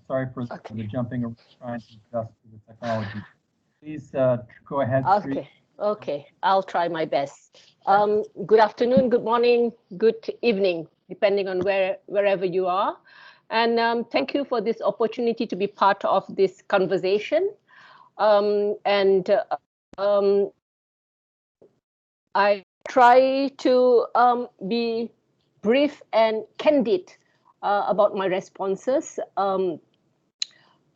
A: sorry for the jumping around trying to adjust to the technology. Please go ahead, Sri.
G: Okay, I'll try my best. Good afternoon, good morning, good evening, depending on wherever you are. And thank you for this opportunity to be part of this conversation. I try to be brief and candid about my responses.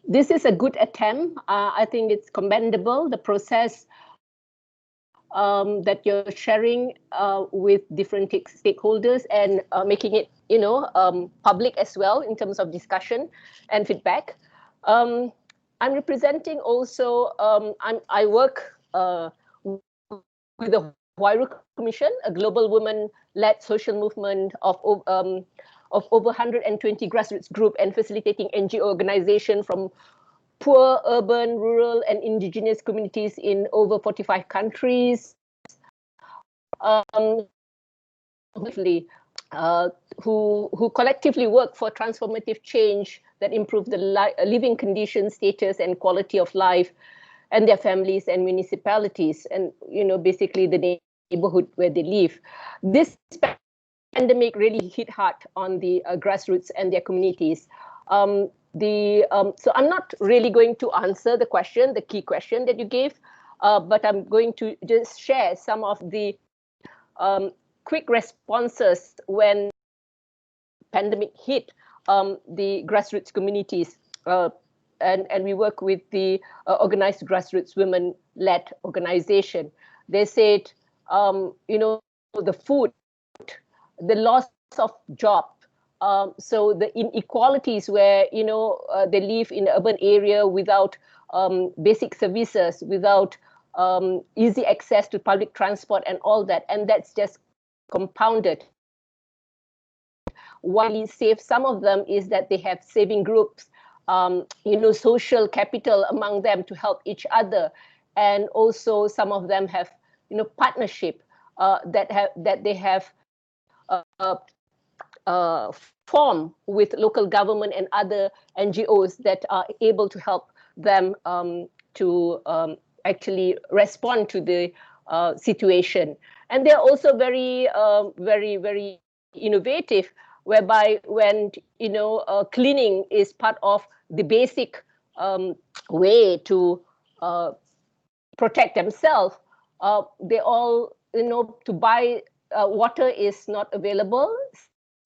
G: This is a good attempt. I think it's commendable, the process that you're sharing with different stakeholders and making it, public as well in terms of discussion and feedback. I'm representing also, I work with the Huairou Commission, a global women-led social movement of over 120 grassroots group and facilitating NGO organization from poor, urban, rural, and indigenous communities in over 45 countries, who collectively work for transformative change that improve the living conditions, status, and quality of life, and their families and municipalities, and basically the neighborhood where they live. This pandemic really hit hard on the grassroots and their communities. So I'm not really going to answer the key question that you gave, but I'm going to just share some of the quick responses when pandemic hit the grassroots communities. And we work with the organized grassroots women-led organization. They said, the food, the loss of job, so the inequalities where they live in the urban area without basic services, without easy access to public transport and all that, and that's just compounded. While save some of them is that they have saving groups, social capital among them to help each other, and also some of them have partnership that they have form with local government and other NGOs that are able to help them to actually respond to the situation. And they're also very, very innovative, whereby when cleaning is part of the basic way to protect themselves, they all to buy water is not available.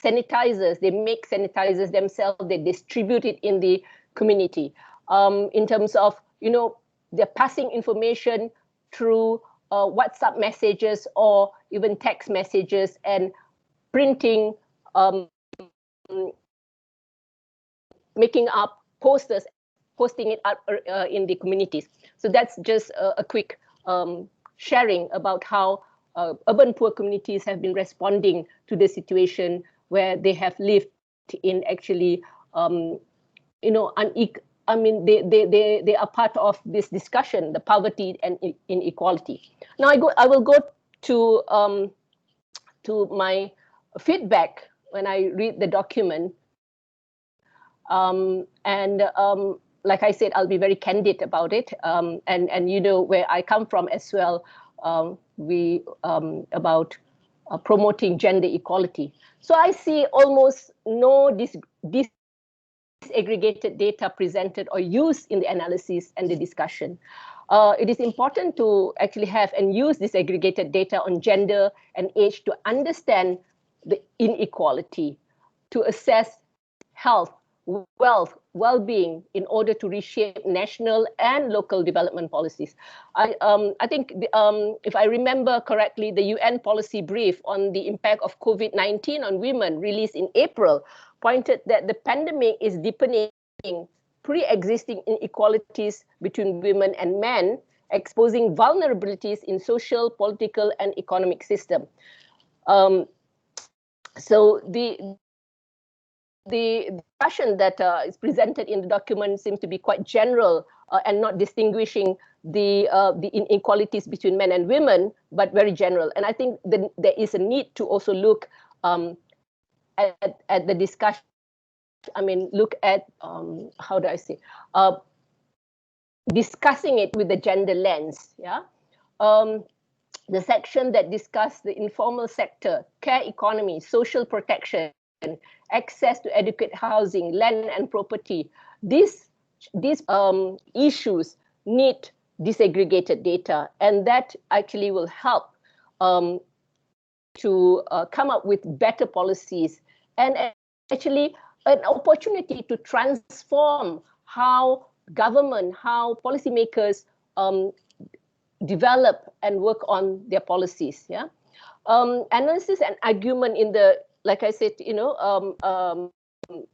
G: Sanitizers, they make sanitizers themselves, they distribute it in the community. In terms of, they're passing information through WhatsApp messages or even text messages, and printing, making up posters, posting it up in the communities. So that's just a quick sharing about how urban poor communities have been responding to the situation where they have lived in actually, you know, I mean, they are part of this discussion, the poverty and inequality. Now I will go to my feedback when I read the document. Like I said, I'll be very candid about it. And you know where I come from as well. We about promoting gender equality. So I see almost no disaggregated data presented or used in the analysis and the discussion. It is important to actually have and use disaggregated data on gender and age to understand the inequality, to assess health, wealth, well-being in order to reshape national and local development policies. I think if I remember correctly, the UN policy brief on the impact of COVID-19 on women released in April pointed that the pandemic is deepening pre-existing inequalities between women and men, exposing vulnerabilities in social, political, and economic system. So the discussion that is presented in the document seems to be quite general and not distinguishing the inequalities between men and women, but very general. And I think there is a need to also look at the discussion. I mean, look at how do I say, discussing it with the gender lens. Yeah, the section that discussed the informal sector, care economy, social protection, access to adequate housing, land and property. These issues need disaggregated data, and that actually will help to come up with better policies and actually an opportunity to transform how government, how policymakers develop and work on their policies. Yeah, analysis and argument in the, like I said, you know,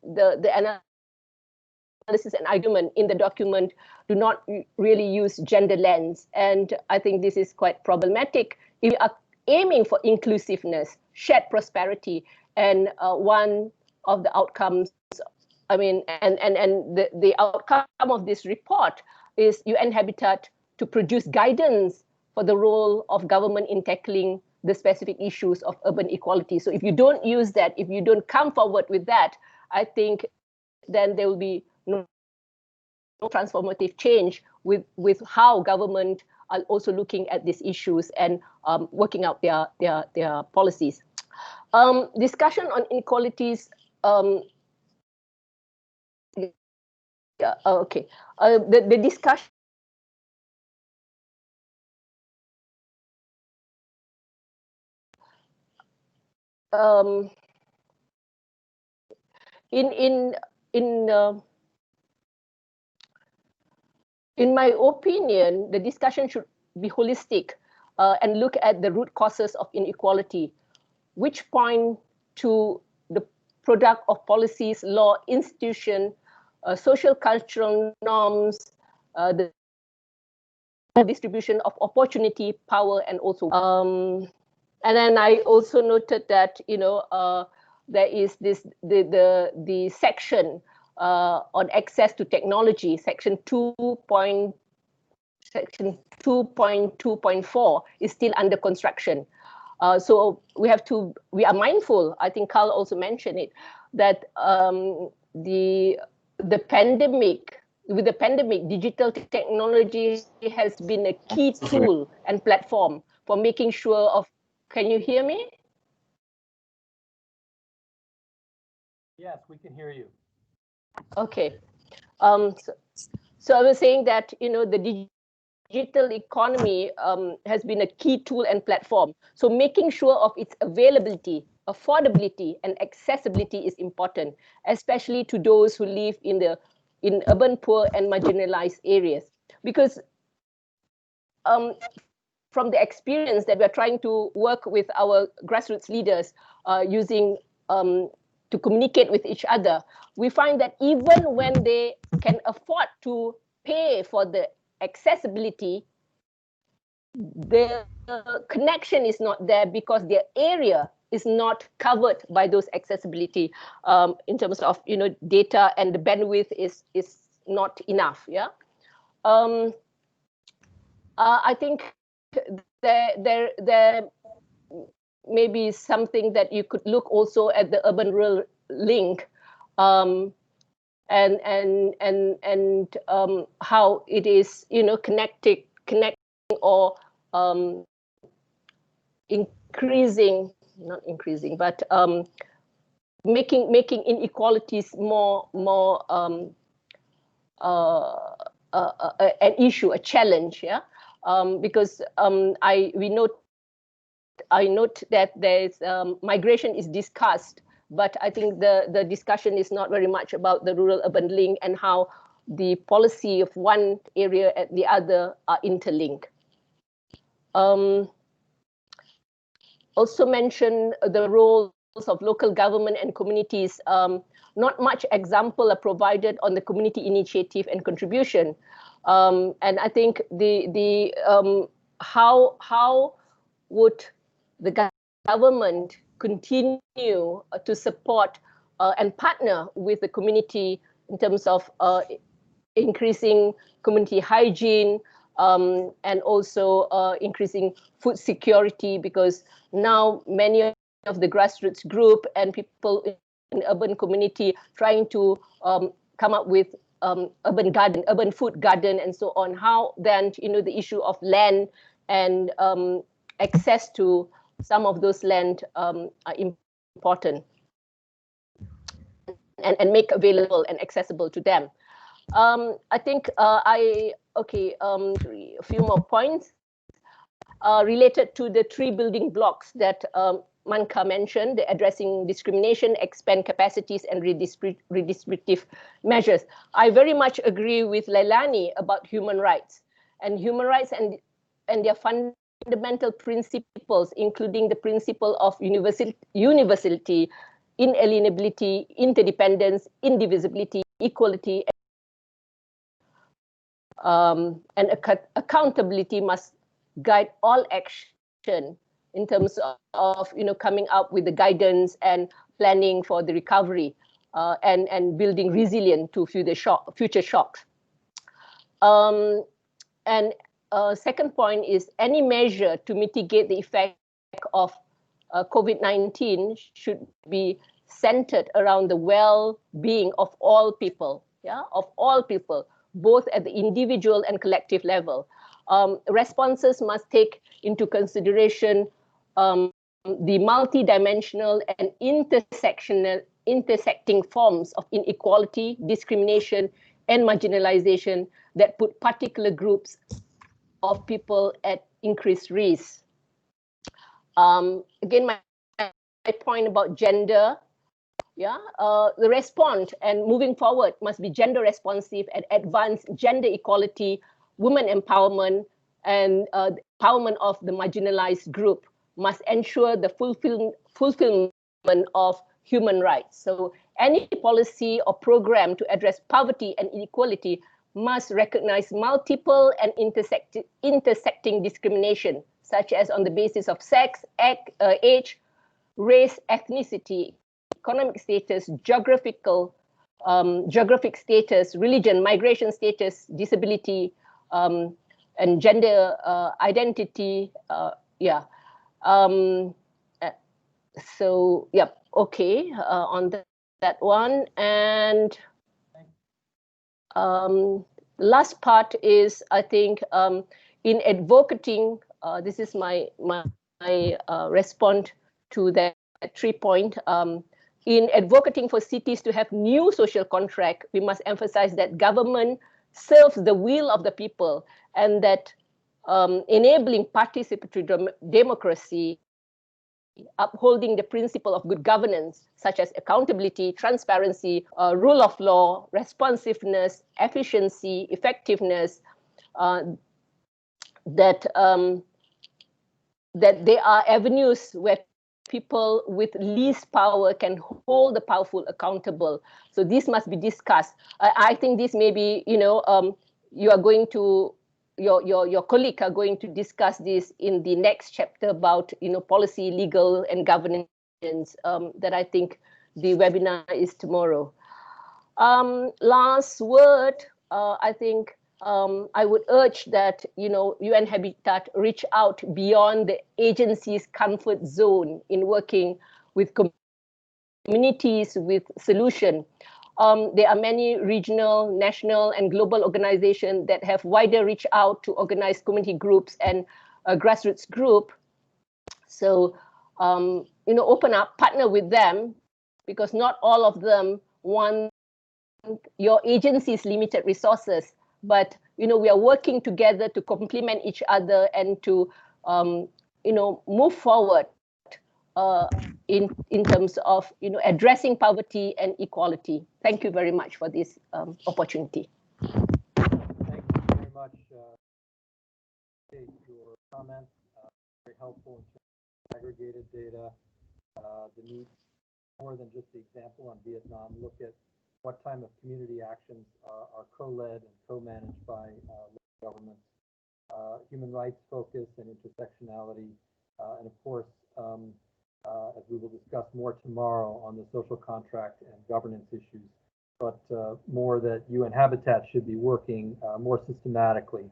G: the analysis and argument in the document do not really use gender lens, and I think this is quite problematic if we are aiming for inclusiveness, shared prosperity, and one of the outcomes, I mean, and the outcome of this report is UN Habitat to produce guidance for the role of government in tackling the specific issues of urban equality. So if you don't use that, if you don't come forward with that, I think then there will be no transformative change with how government are also looking at these issues and working out their policies. Discussion on inequalities. Yeah, okay. The discussion in my opinion, the discussion should be holistic and look at the root causes of inequality, which point to the product of policies, law, institution, social cultural norms, the distribution of opportunity, power, and also. And then I also noted that, you know, there is this the section on access to technology, section 2.2.4 is still under construction. So we are mindful, I think Carl also mentioned it, that the pandemic, with the pandemic, digital technology has been a key tool and platform for making sure of, can you hear me?
A: Yes, we can hear you.
G: Okay. So I was saying that, you know, the digital economy has been a key tool and platform. So making sure of its availability, affordability, and accessibility is important, especially to those who live in urban poor and marginalized areas. Because from the experience that we're trying to work with our grassroots leaders using to communicate with each other, we find that even when they can afford to pay for the accessibility, the connection is not there because their area is not covered by those accessibility in terms of data, and the bandwidth is not enough. Yeah, I think there may be something that you could look also at the urban-rural link, and how it is connecting or making inequalities more an issue, a challenge. Yeah, because I note that there's migration is discussed, but I think the discussion is not very much about the rural-urban link and how the policy of one area and the other are interlinked. Also mention the roles of local government and communities. Not much example are provided on the community initiative and contribution. And I think how would the government continue to support and partner with the community in terms of increasing community hygiene, and also increasing food security, because now many of the grassroots group and people in urban community trying to come up with urban garden, urban food garden, and so on. How then the issue of land and access to some of those land are important, and make available and accessible to them. I think a few more points related to the 3 building blocks that Manka mentioned: the addressing discrimination, expand capacities, and redistributive measures. I very much agree with Leilani about human rights and their fundamental principles, including the principle of universality, inalienability, interdependence, indivisibility, equality, and accountability must guide all action in terms of coming up with the guidance and planning for the recovery, and building resilience to future shocks. Second point is any measure to mitigate the effect of COVID-19 should be centered around the well-being of all people, both at the individual and collective level. Responses must take into consideration the multidimensional and intersecting forms of inequality, discrimination, and marginalization that put particular groups of people at increased risk. Again, my point about gender, the response and moving forward must be gender responsive and advance gender equality, women empowerment, and the empowerment of the marginalized group must ensure the fulfillment of human rights. So any policy or program to address poverty and inequality must recognize multiple and intersecting discrimination, such as on the basis of sex, age, race, ethnicity, economic status, geographic status, religion, migration status, disability, and gender identity. On that one. And last part is, I think, in advocating, this is my response to that 3 point. In advocating for cities to have new social contract, we must emphasize that government serves the will of the people, and that enabling participatory democracy, upholding the principle of good governance, such as accountability, transparency, rule of law, responsiveness, efficiency, effectiveness, that there are avenues where people with least power can hold the powerful accountable. So this must be discussed. I think this may be, you are going to, your colleague are going to discuss this in the next chapter about, policy, legal, and governance. That I think the webinar is tomorrow. Last word, I think I would urge that, UN Habitat reach out beyond the agency's comfort zone in working with communities with solution. There are many regional, national, and global organizations that have wider reach out to organize community groups and grassroots group. So, open up, partner with them, because not all of them want your agency's limited resources, but we are working together to complement each other and to move forward in terms of addressing poverty and equality. Thank you very much for this opportunity.
A: Thank you very much. Your comments very helpful in terms of aggregated data, the need more than just the example on Vietnam. Look at what kind of community actions are co-led and co-managed by local governments, human rights focus and intersectionality, and of course, as we will discuss more tomorrow on the social contract and governance issues, but more that UN Habitat should be working more systematically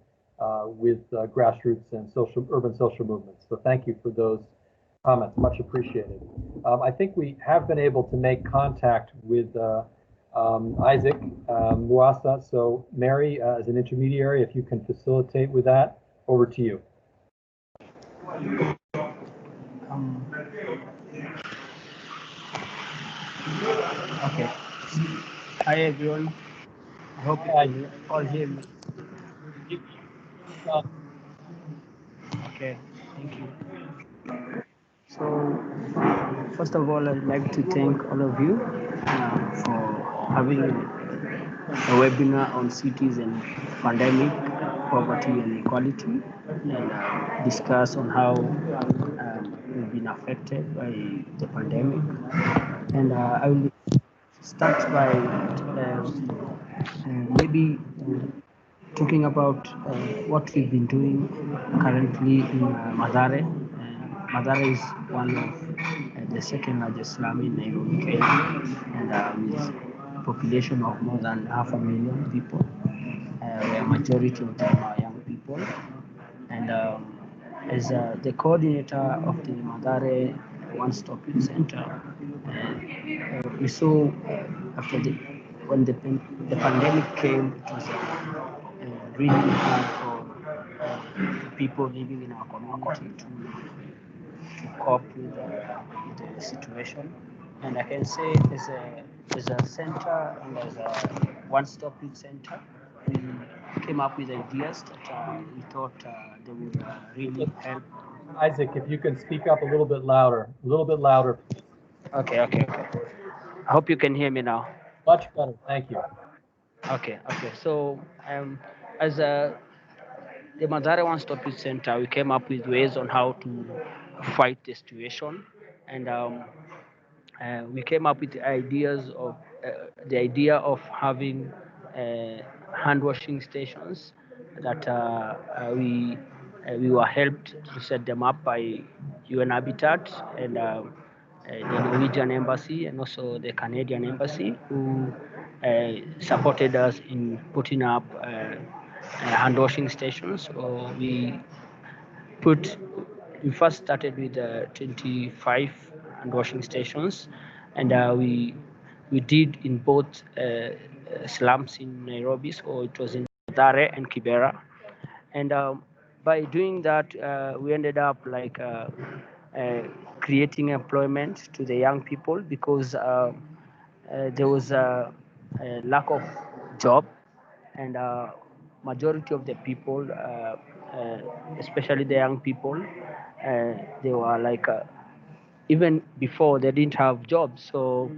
A: with grassroots and urban social movements. So thank you for those comments, much appreciated. I think we have been able to make contact with Isaac Muasa. So Mary, as an intermediary, if you can facilitate with that, over to you.
H: Okay. Hi everyone. I hope you can all hear me. Okay, thank you. So, first of all, I'd like to thank all of you for having a webinar on cities and pandemic, poverty and equality, and discuss on how we've been affected by the pandemic. And I will start by maybe talking about what we've been doing currently in Mathare. Mathare is one of the second largest slum in Nairobi, Kenya, and with a population of more than 500,000 people, where a majority of them are young people. And as the coordinator of the Mathare One-Stop Youth Centre, we saw when the pandemic came, it was really hard for people living in our community to cope with the situation. And I can say as a center and as a one-stop youth center, we came up with ideas that we thought they would really help.
A: Isaac, if you can speak up a little bit louder,
H: Okay. I hope you can hear me now.
A: Much better, thank you.
H: Okay. So as the Mathare One-Stop Youth Centre, we came up with ways on how to fight the situation, and we came up with the idea of having hand washing stations that we were helped to set them up by UN Habitat and the Norwegian Embassy and also the Canadian Embassy, who supported us in putting up hand washing stations. So we first started with 25 hand washing stations, and we did in both slums in Nairobi. So it was in Mathare and Kibera, and by doing that, we ended up creating employment to the young people, because there was a lack of job, and majority of the people, especially the young people, they were even before they didn't have jobs. So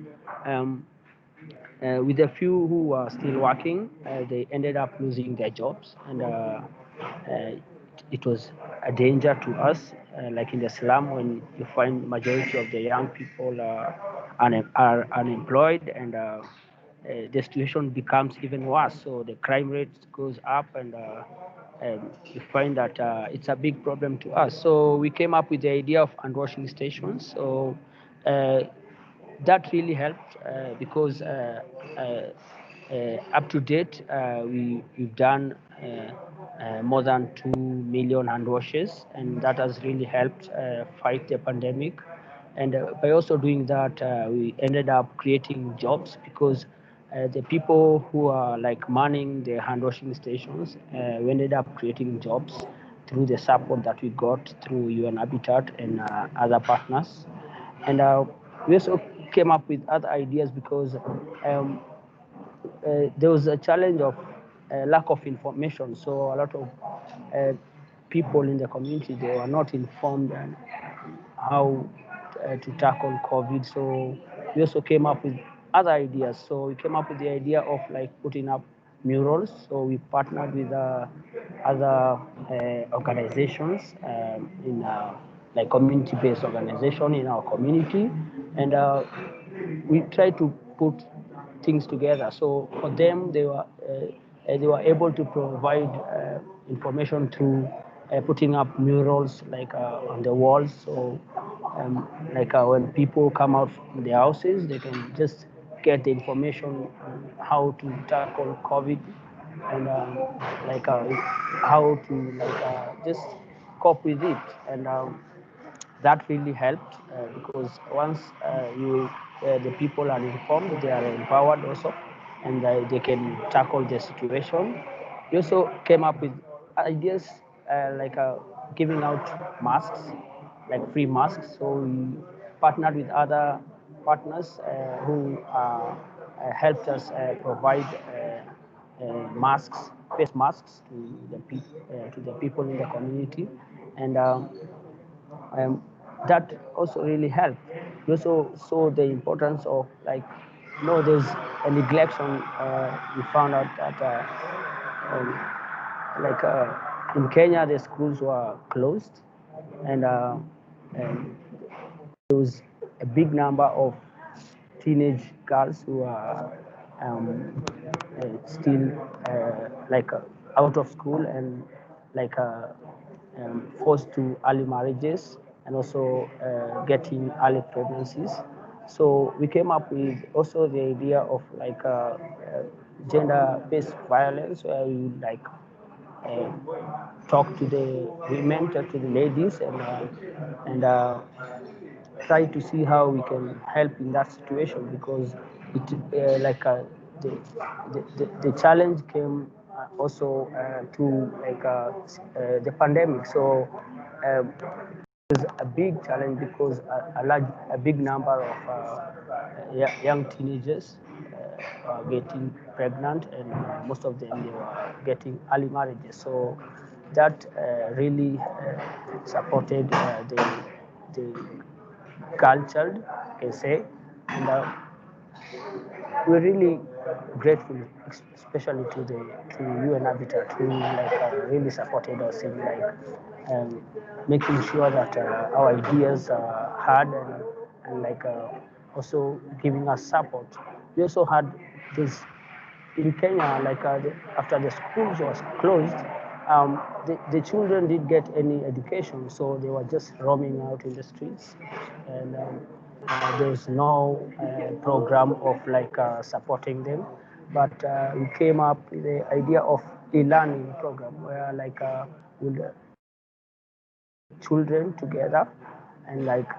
H: with a few who were still working, they ended up losing their jobs, and it was a danger to us. Like in the slum, when you find majority of the young people are unemployed, and the situation becomes even worse. So the crime rate goes up, and you find that it's a big problem to us. So we came up with the idea of hand washing stations. So that really helped because up to date we've done more than 2 million hand washes, and that has really helped fight the pandemic. And by also doing that, we ended up creating jobs because the people who are like manning the hand washing stations, we ended up creating jobs through the support that we got through UN Habitat and other partners. And we also came up with other ideas because there was a challenge of lack of information. So a lot of people in the community, they were not informed on how to tackle COVID. So we also came up with other ideas. So we came up with the idea of like putting up murals. So we partnered with other organizations in like community-based organization in our community, and we try to put things together. So for them, they were able to provide information through putting up murals like on the walls. So like when people come out from their houses, they can just get the information on how to tackle COVID, and like how to like just cope with it. And that really helped because once the people are informed, they are empowered also, and they can tackle the situation. We also came up with ideas like giving out masks, like free masks. So we partnered with other partners who helped us provide masks, face masks to the people in the community, and that also really helped. We also saw the importance of like, there's a neglection. We found out that like in Kenya, the schools were closed, and there was a big number of teenage girls who are still like out of school and like forced to early marriages, and also getting early pregnancies. So we came up with also the idea of like gender-based violence, where we would like talk to the women, talk to the ladies, and try to see how we can help in that situation, because it like the challenge came also to like the pandemic. So was a big challenge because a big number of young teenagers are getting pregnant, and most of them, they were getting early marriages. So that really supported the girl child, I can say, and we're really grateful, especially to UN Habitat, who like really supported us in like making sure that our ideas are heard, and like also giving us support. We also had this in Kenya, like after the schools was closed, the children didn't get any education, so they were just roaming out in the streets, and there's no program of like supporting them. But we came up with the idea of e-learning program, where like we'll children together and like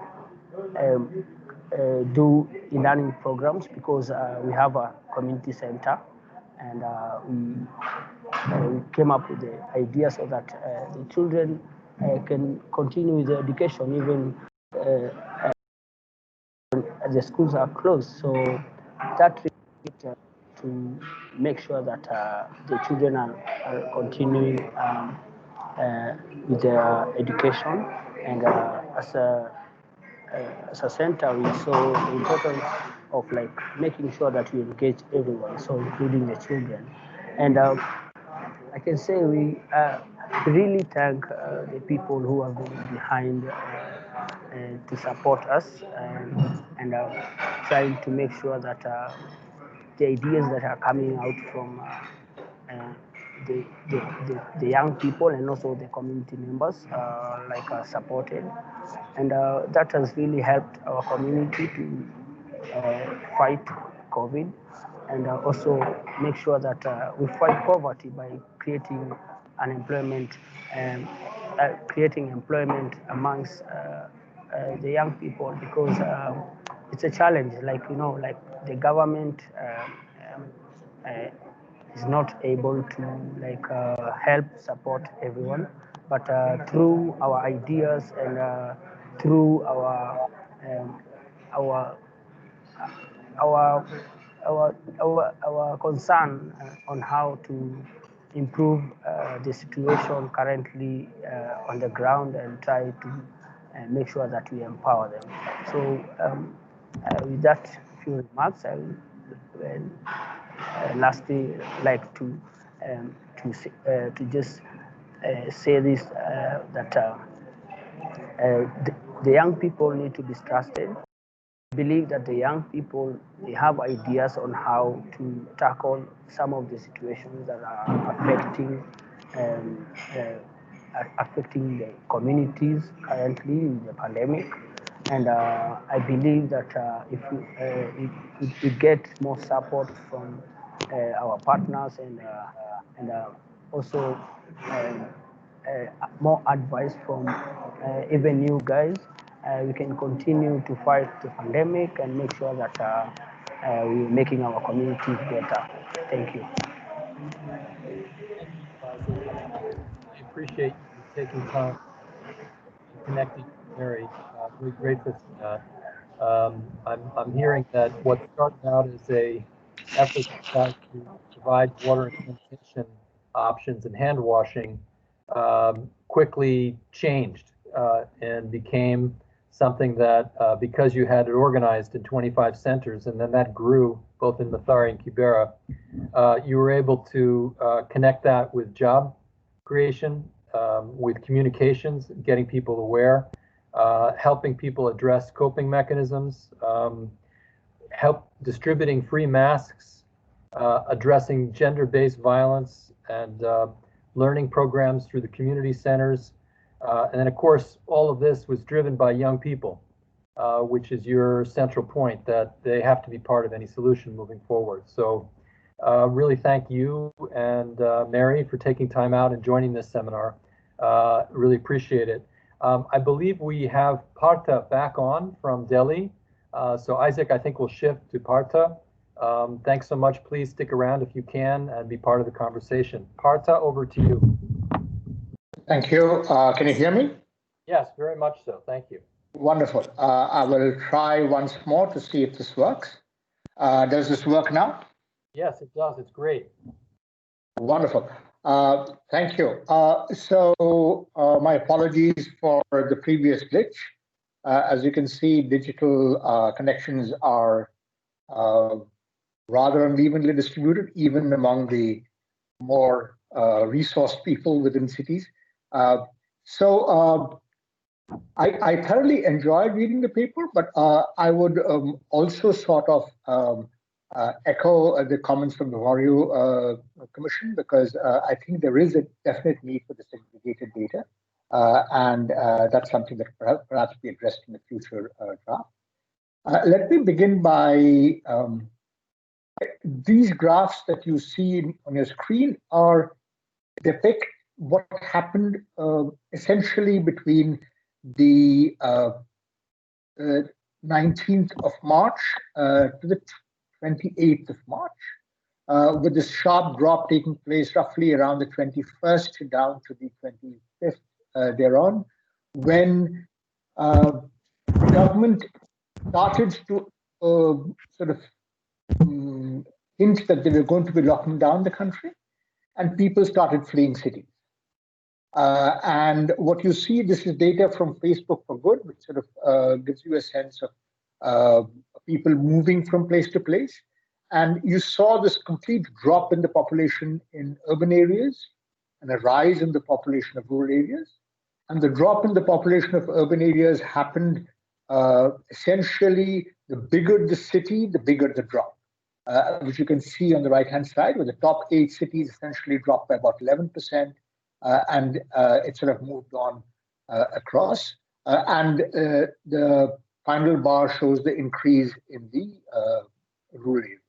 H: do e-learning programs, because we have a community center, and we came up with the idea so that the children can continue with their education even the schools are closed. So that really to make sure that the children are continuing with their education, and as a center, we saw the importance of like making sure that we engage everyone, so including the children. And I can say we really thank the people who have been behind to support us and trying to make sure that the ideas that are coming out from uh, the young people and also the community members are supported, and that has really helped our community to fight COVID, and also make sure that we fight poverty by creating unemployment and creating employment amongst the young people, because it's a challenge. Like like the government uh, is not able to help support everyone, but through our ideas and through um, our our our concern on how to improve the situation currently on the ground and try to make sure that we empower them. So with that few remarks, I will lastly like to just say this that the young people need to be trusted. I believe that the young people, they have ideas on how to tackle some of the situations that are affecting the communities currently in the pandemic. And I believe that if we get more support from our partners and also more advice from even you guys, we can continue to fight the pandemic and make sure that we're making our communities better. Thank you.
A: I appreciate you taking time and connecting with Mary. Very grateful for that. I'm hearing that what started out as a effort to try to provide water and sanitation options and hand washing quickly changed and became something that because you had it organized in 25 centers and then that grew both in Mathare and Kibera, you were able to connect that with job creation, with communications, getting people aware, helping people address coping mechanisms, help distributing free masks, addressing gender-based violence, and learning programs through the community centers. And then, of course, all of this was driven by young people, which is your central point, that they have to be part of any solution moving forward. So really thank you and Mary for taking time out and joining this seminar. Really appreciate it. I believe we have Partha back on from Delhi. So Isaac, I think we'll shift to Partha. Thanks so much. Please stick around if you can and be part of the conversation. Partha, over to you.
D: Thank you. Can you hear me?
A: Yes, very much so. Thank you.
D: Wonderful. I will try once more to see if this works. Does this work now?
A: Yes, it does. It's great.
D: Wonderful. Thank you. My apologies for the previous glitch. As you can see, digital connections are rather unevenly distributed, even among the more resourced people within cities. I thoroughly enjoyed reading the paper, but I would also sort of echo the comments from the Huairou Commission, because I think there is a definite need for the segregated data, and that's something that perhaps be addressed in the future draft. Let me begin by these graphs that you see on your screen depict what happened essentially between the 19th of March to the 28th of March, with this sharp drop taking place roughly around the 21st down to the 25th thereon, when the government started to sort of hint that they were going to be locking down the country, and people started fleeing cities. And what you see, this is data from Facebook for Good, which sort of gives you a sense of people moving from place to place. And you saw this complete drop in the population in urban areas, and a rise in the population of rural areas. And the drop in the population of urban areas happened essentially, the bigger the city, the bigger the drop, which you can see on the right-hand side, where the top 8 cities essentially dropped by about 11%, and it sort of moved on across. And the final bar shows the increase in the rural areas.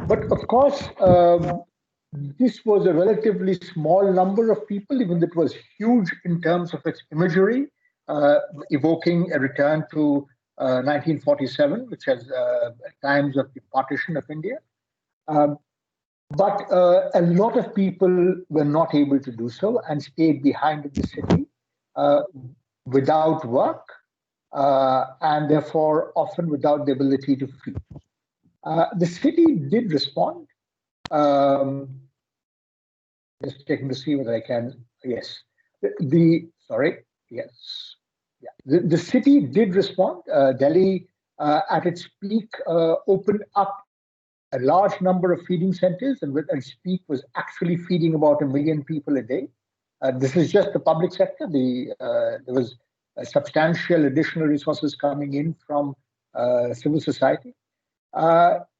D: But of course, this was a relatively small number of people, even though it was huge in terms of its imagery, evoking a return to 1947, which was times of the partition of India. But a lot of people were not able to do so and stayed behind in the city without work, and therefore often without the ability to feed. The city did respond. Just checking to see whether I can. Yes, the city did respond. Delhi, at its peak, opened up a large number of feeding centers, and at its peak was actually feeding about 1 million people a day. This is just the public sector. There was substantial additional resources coming in from civil society.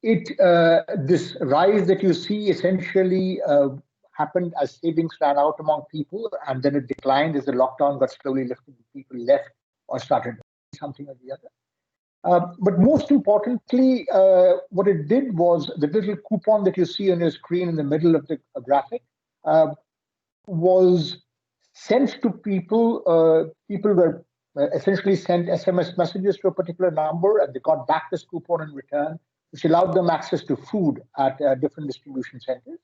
D: This rise that you see essentially happened as savings ran out among people, and then it declined as the lockdown got slowly lifted. People left or started something or the other. But most importantly, what it did was the little coupon that you see on your screen in the middle of the graphic was sent to people. People were essentially sent SMS messages to a particular number, and they got back this coupon in return, which allowed them access to food at different distribution centers.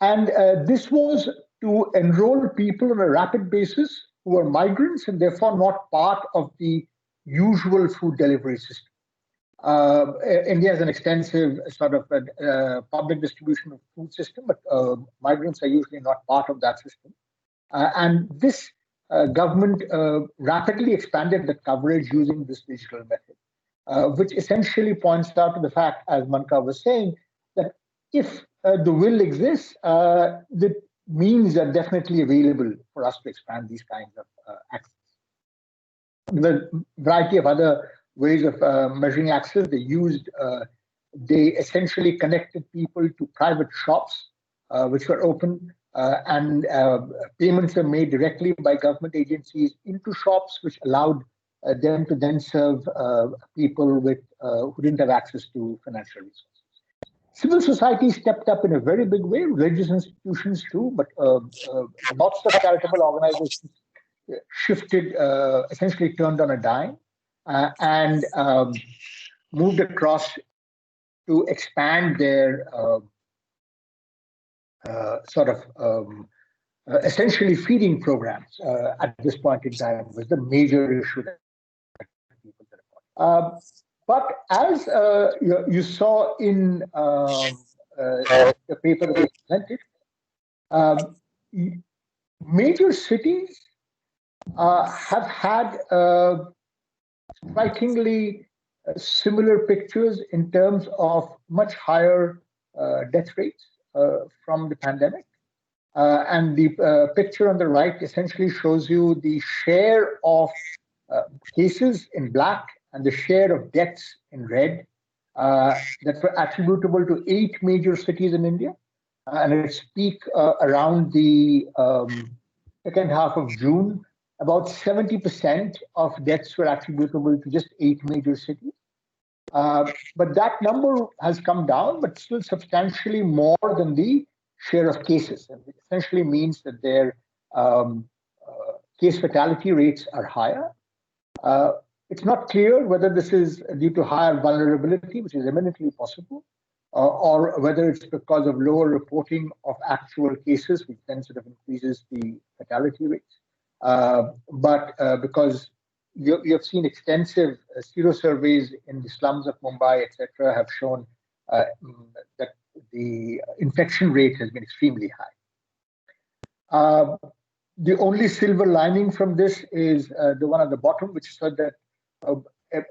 D: And this was to enroll people on a rapid basis who were migrants and therefore not part of the usual food delivery system. India has an extensive sort of public distribution of food system, but migrants are usually not part of that system. And this government rapidly expanded the coverage using this digital method, which essentially points out to the fact, as Manka was saying, that if the will exists, the means are definitely available for us to expand these kinds of access. The variety of other ways of measuring access they essentially connected people to private shops, which were open, and payments are made directly by government agencies into shops, which allowed them to then serve people who didn't have access to financial resources. Civil society stepped up in a very big way, religious institutions too, but lots of charitable organizations shifted, essentially turned on a dime, and moved across to expand their essentially feeding programs at this point in time was the major issue that people reported. But as you saw in the paper that we presented, major cities have had strikingly similar pictures in terms of much higher death rates from the pandemic. And the picture on the right essentially shows you the share of cases in black and the share of deaths in red that were attributable to 8 major cities in India. And at its peak around the second half of June, about 70% of deaths were attributable to just 8 major cities. But that number has come down, but still substantially more than the share of cases. And it essentially means that their case fatality rates are higher. It's not clear whether this is due to higher vulnerability, which is eminently possible, or whether it's because of lower reporting of actual cases, which then sort of increases the fatality rates. But because you have seen extensive sero surveys in the slums of Mumbai, etc., have shown that the infection rate has been extremely high. The only silver lining from this is the one at the bottom, which said that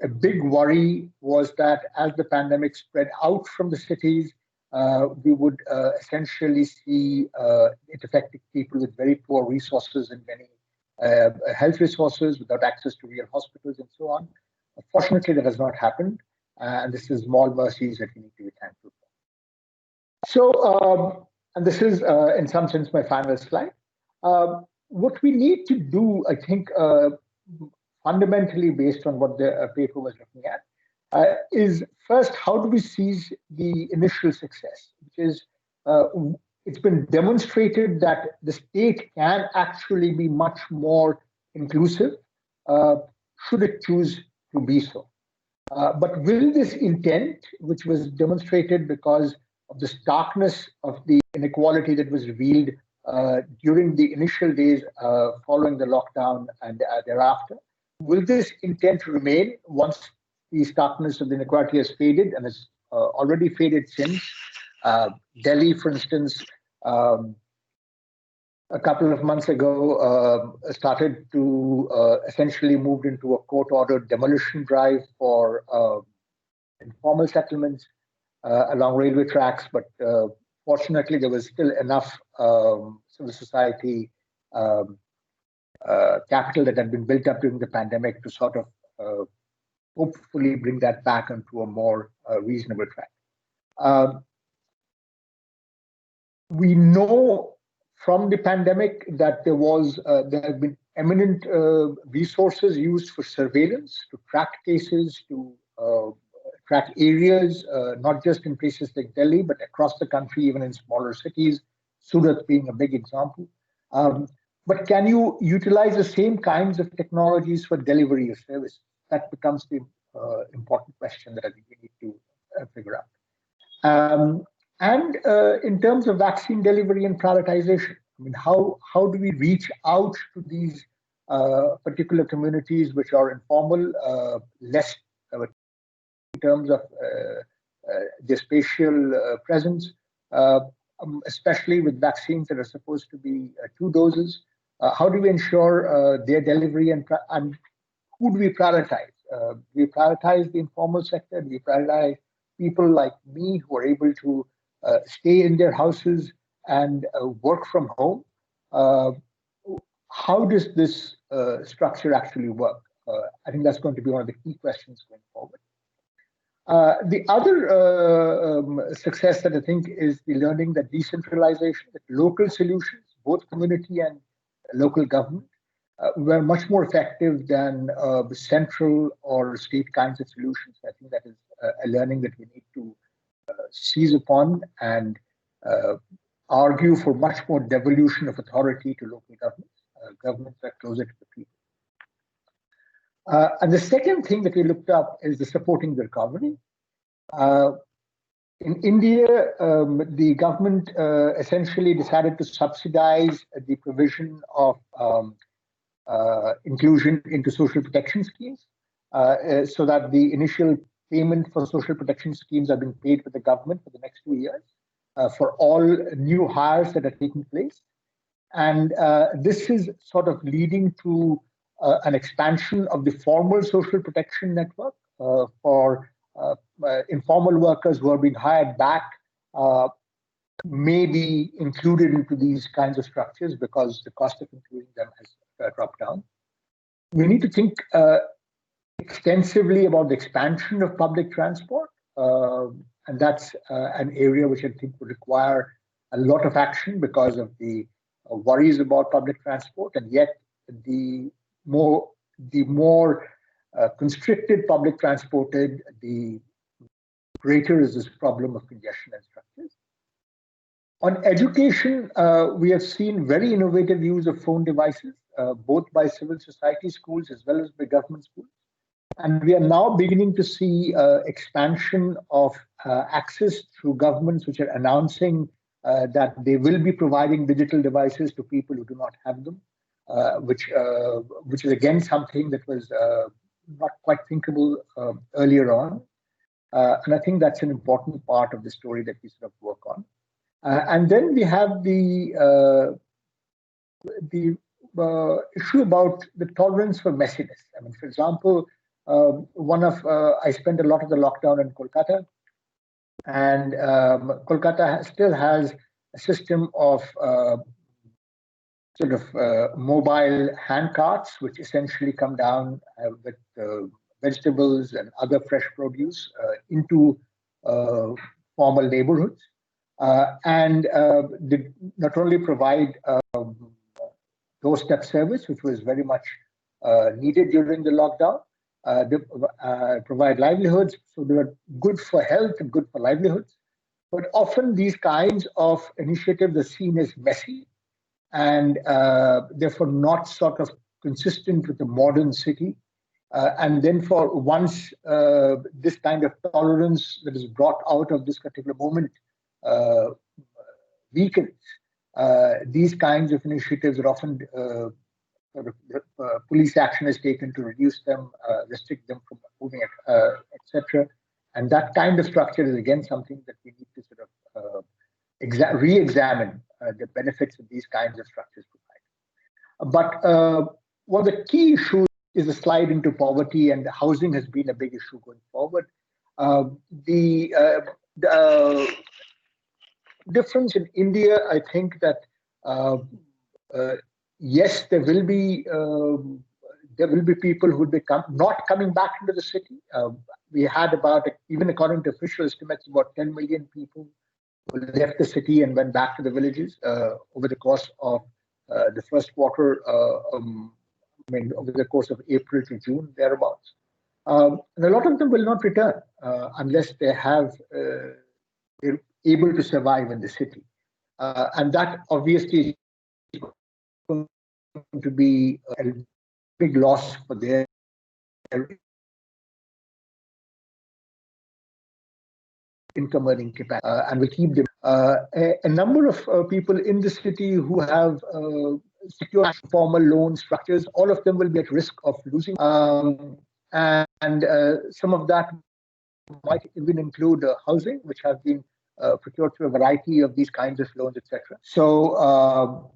D: a big worry was that as the pandemic spread out from the cities, we would essentially see it affecting people with very poor resources and many health resources without access to real hospitals and so on. Fortunately, that has not happened, and this is small mercies that we need to be thankful for. So, and this is, in some sense, my final slide. What we need to do, I think, fundamentally based on what the paper was looking at, is first, how do we seize the initial success, which is it's been demonstrated that the state can actually be much more inclusive, should it choose to be so. But will this intent, which was demonstrated because of the starkness of the inequality that was revealed during the initial days following the lockdown and thereafter, will this intent remain once the starkness of the inequality has faded, and has already faded since? Delhi, for instance, a couple of months ago, started to essentially move into a court-ordered demolition drive for informal settlements along railway tracks, but fortunately there was still enough civil society capital that had been built up during the pandemic to sort of hopefully bring that back into a more reasonable track. We know from the pandemic that there have been eminent resources used for surveillance to track cases, to track areas, not just in places like Delhi, but across the country, even in smaller cities, Surat being a big example. But can you utilize the same kinds of technologies for delivery of service? That becomes the important question that I think we need to figure out. And in terms of vaccine delivery and prioritization, I mean, how do we reach out to these particular communities which are informal, less in terms of their spatial presence, especially with vaccines that are supposed to be 2 doses? How do we ensure their delivery, and who do we prioritize? Do we prioritize the informal sector? Do we prioritize people like me who are able to stay in their houses and work from home? How does this structure actually work? I think that's going to be one of the key questions going forward. The other success that I think is the learning that decentralization, that local solutions, both community and local government, were much more effective than central or state kinds of solutions. I think that is a learning that we need to seize upon and argue for much more devolution of authority to local governments, governments that are closer to the people. And the second thing that we looked up is the supporting the recovery. In India, the government essentially decided to subsidize the provision of inclusion into social protection schemes, so that the initial payment for social protection schemes are being paid by the government for the next 2 years for all new hires that are taking place. And this is sort of leading to an expansion of the formal social protection network for informal workers who are being hired back, may be included into these kinds of structures because the cost of including them has dropped down. We need to think extensively about the expansion of public transport, and that's an area which I think would require a lot of action because of the worries about public transport, and yet the more constricted public transported, the greater is this problem of congestion and structures. On education, we have seen very innovative use of phone devices, both by civil society schools as well as by government schools. And we are now beginning to see expansion of access through governments which are announcing that they will be providing digital devices to people who do not have them, which is again something that was not quite thinkable earlier on. And I think that's an important part of the story that we sort of work on. And then we have the issue about the tolerance for messiness. I mean, for example, I spent a lot of the lockdown in Kolkata, And Kolkata still has a system of mobile hand carts, which essentially come down with vegetables and other fresh produce into formal neighborhoods. And they not only provide doorstep service, which was very much needed during the lockdown, they provide livelihoods, so they are good for health and good for livelihoods. But often these kinds of initiatives are seen as messy and therefore not sort of consistent with the modern city. And then for once this kind of tolerance that is brought out of this particular moment weakens, these kinds of initiatives are often police action is taken to reduce them, restrict them from moving, etc. And that kind of structure is again something that we need to sort of re-examine the benefits of these kinds of structures provide. But one of the key issues is the slide into poverty, and housing has been a big issue going forward. The difference in India, I think that yes, there will be people who will be not coming back into the city. We had about, even according to official estimates, about 10 million people who left the city and went back to the villages over the course of the first quarter. Over the course of April to June, thereabouts. And a lot of them will not return unless they're able to survive in the city. And that obviously is going to be a big loss for their income earning capacity, and will keep them. A number of people in the city who have secure formal loan structures, all of them will be at risk of losing. And some of that might even include housing, which have been procured through a variety of these kinds of loans, etc. So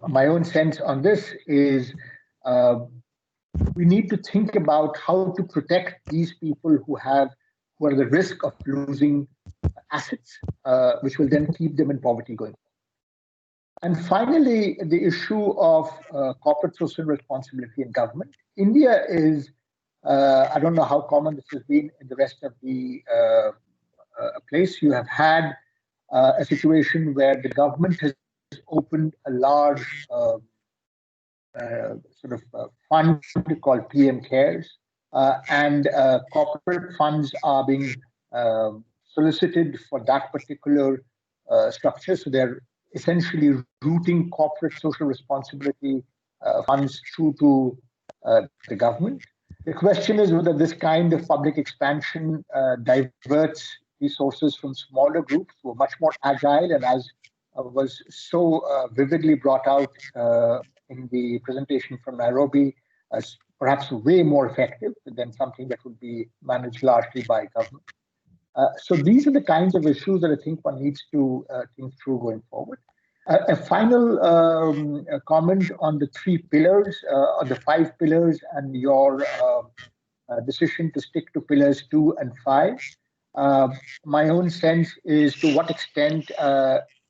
D: my own sense on this is we need to think about how to protect these people who are at the risk of losing assets, which will then keep them in poverty going forward. And finally, the issue of corporate social responsibility in government. India is, I don't know how common this has been in the rest of the place. You have had a situation where the government has opened a large fund called PM Cares, and corporate funds are being solicited for that particular structure. So they're essentially routing corporate social responsibility funds through to the government. The question is whether this kind of public expansion diverts resources from smaller groups who are much more agile, and as was so vividly brought out in the presentation from Nairobi, as perhaps way more effective than something that would be managed largely by government. So these are the kinds of issues that I think one needs to think through going forward. A final comment on the 3 pillars, or the 5 pillars, and your decision to stick to pillars 2 and 5. My own sense is, to what extent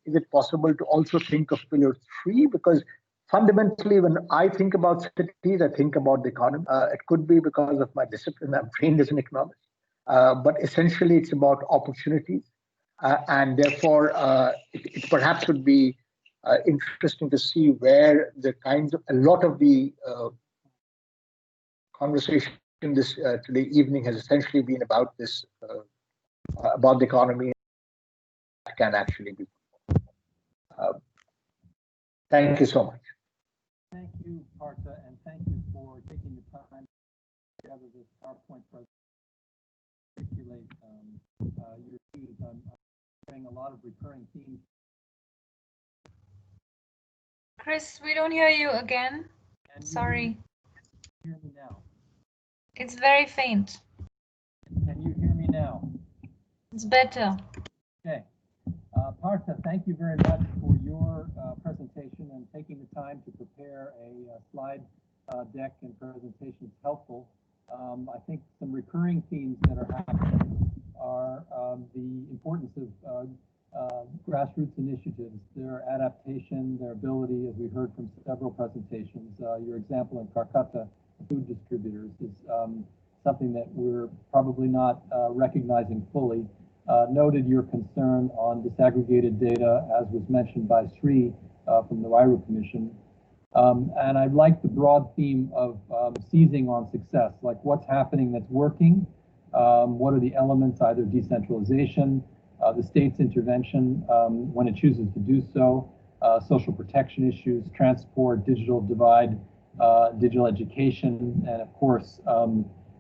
D: is it possible to also think of pillar 3? Because fundamentally, when I think about cities, I think about the economy. It could be because of my discipline. I'm trained as an economist. But essentially, it's about opportunities. And therefore, it perhaps would be interesting to see where the kinds of, a lot of the conversation this today evening has essentially been about this, about the economy, that can actually be. Thank you so much.
A: Thank you, Partha, and thank you for taking the time to gather this PowerPoint presentation. Articulate your views. I'm hearing a lot of recurring themes.
C: Chris, we don't hear you again. Sorry.
A: Hear me now?
C: It's very faint.
A: Can you hear me now?
C: It's better.
A: Okay. Partha, thank you very much for your presentation and taking the time to prepare a slide deck and presentation. It's helpful. I think some recurring themes that are happening are the importance of grassroots initiatives, their adaptation, their ability, as we heard from several presentations. Your example in Calcutta, food distributors, is something that we're probably not recognizing fully. Noted your concern on disaggregated data, as was mentioned by Sri from the Huairou Commission. And I like the broad theme of seizing on success, like what's happening that's working, what are the elements, either decentralization, the state's intervention when it chooses to do so, social protection issues, transport, digital divide, digital education, and of course,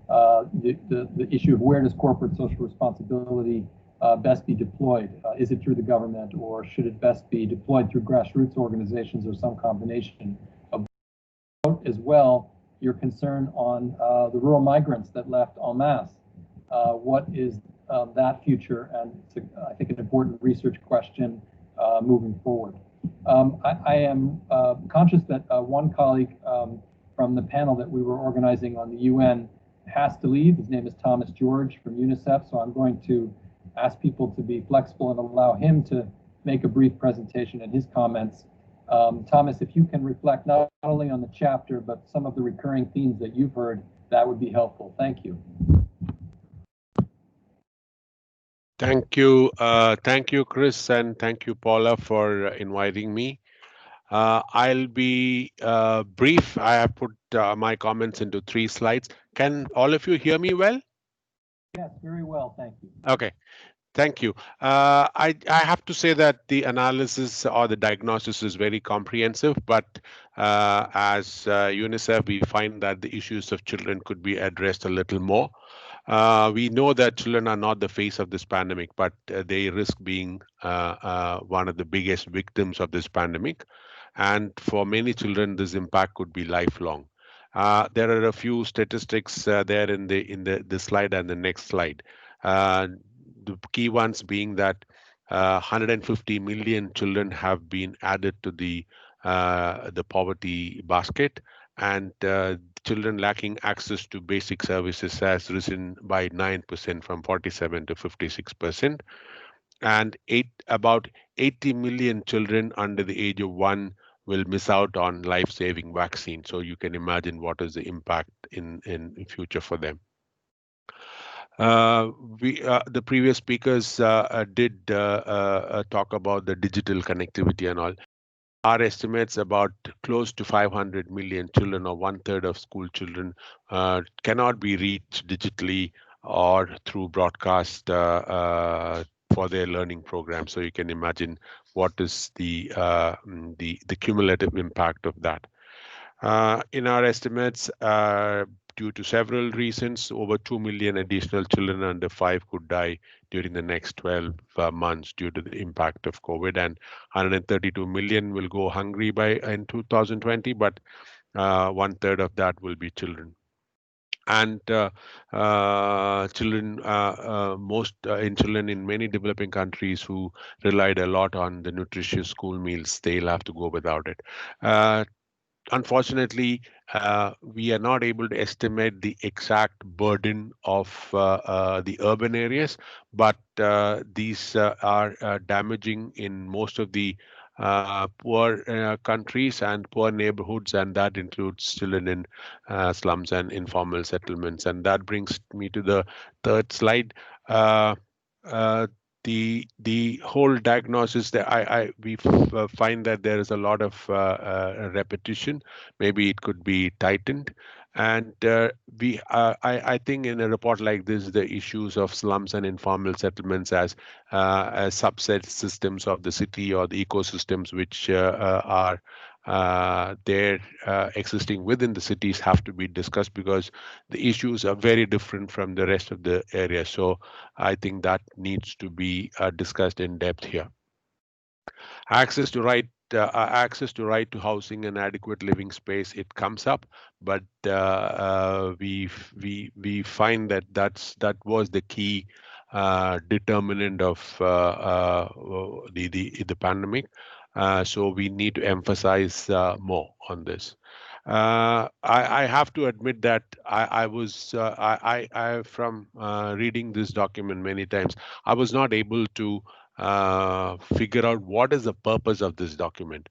A: the issue of where does corporate social responsibility best be deployed? Is it through the government, or should it best be deployed through grassroots organizations or some combination of both? As well, your concern on the rural migrants that left en masse. What is that future? And it's, I think, an important research question moving forward. I am conscious that one colleague from the panel that we were organizing on the UN has to leave. His name is Thomas George from UNICEF, so I'm going to ask people to be flexible and allow him to make a brief presentation and his comments. Thomas, if you can reflect not only on the chapter, but some of the recurring themes that you've heard, that would be helpful. Thank you.
I: Thank you, Chris, and thank you, Paula, for inviting me. I'll be brief. I have put my comments into 3 slides. Can all of you hear me well?
A: Yes, very well, thank you.
I: Okay, thank you. I have to say that the analysis or the diagnosis is very comprehensive, but as UNICEF, we find that the issues of children could be addressed a little more. We know that children are not the face of this pandemic, but they risk being one of the biggest victims of this pandemic. And for many children, this impact could be lifelong. There are a few statistics there in the slide and the next slide. The key ones being that 150 million children have been added to the poverty basket, and children lacking access to basic services has risen by 9% from 47 to 56%. And about 80 million children under the age of 1 will miss out on life-saving vaccine. So you can imagine what is the impact in future for them. The previous speakers did talk about the digital connectivity and all. Our estimates about close to 500 million children, or 1/3 of school children, cannot be reached digitally or through broadcast for their learning program. So you can imagine what is the cumulative impact of that. In our estimates, due to several reasons, over 2 million additional children under 5 could die during the next 12 months due to the impact of COVID, and 132 million will go hungry in 2020, but 1/3 of that will be children. And children in many developing countries who relied a lot on the nutritious school meals, they'll have to go without it. Unfortunately, we are not able to estimate the exact burden of the urban areas, but these are damaging in most of the poor countries and poor neighborhoods, and that includes children in slums and informal settlements. And that brings me to the 3rd slide. The whole diagnosis that we find that there is a lot of repetition. Maybe it could be tightened. And I think in a report like this, the issues of slums and informal settlements as subset systems of the city or the ecosystems which are there existing within the cities have to be discussed, because the issues are very different from the rest of the area. So I think that needs to be discussed in depth here. Access to right to housing and adequate living space, it comes up, but we find that that was the key determinant of the pandemic. So we need to emphasize more on this. I have to admit that I was from reading this document many times, I was not able to figure out what is the purpose of this document.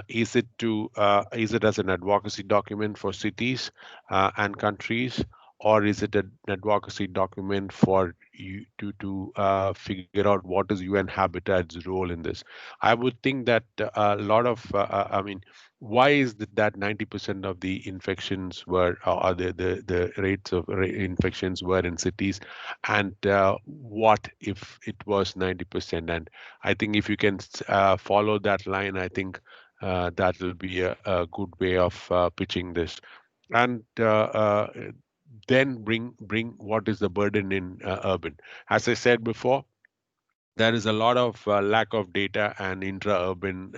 I: Is it as an advocacy document for cities and countries, or is it an advocacy document for you to figure out what is UN Habitat's role in this? I would think that a lot of I mean, why is that 90% of the infections were, or the rates of infections were in cities, and what if it was 90%? And I think if you can follow that line, I think that will be a good way of pitching this. And then bring what is the burden in urban. As I said before, there is a lot of lack of data and intra-urban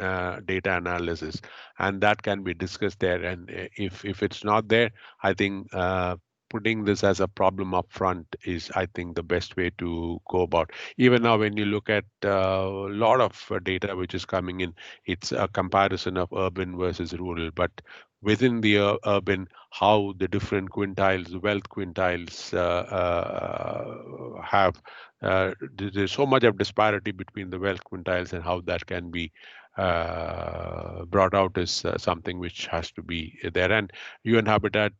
I: data analysis, and that can be discussed there. And if it's not there, I think putting this as a problem up front is, I think, the best way to go about. Even now, when you look at a lot of data which is coming in, it's a comparison of urban versus rural, but within the urban, how the different quintiles, wealth quintiles have there's so much of disparity between the wealth quintiles, and how that can be brought out is something which has to be there. And UN Habitat's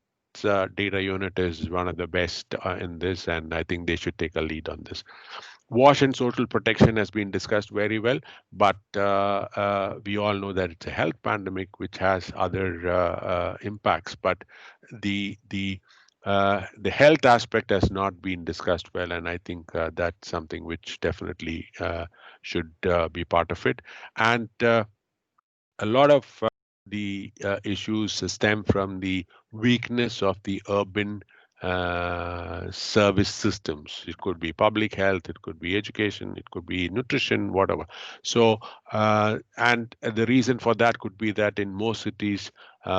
I: data unit is one of the best in this, and I think they should take a lead on this. WASH and social protection has been discussed very well, but we all know that it's a health pandemic which has other impacts, but the health aspect has not been discussed well, and I think that's something which definitely should be part of it. And a lot of the issues stem from the weakness of the urban service systems. It could be public health, it could be education, it could be nutrition, whatever. So, and the reason for that could be that in most cities,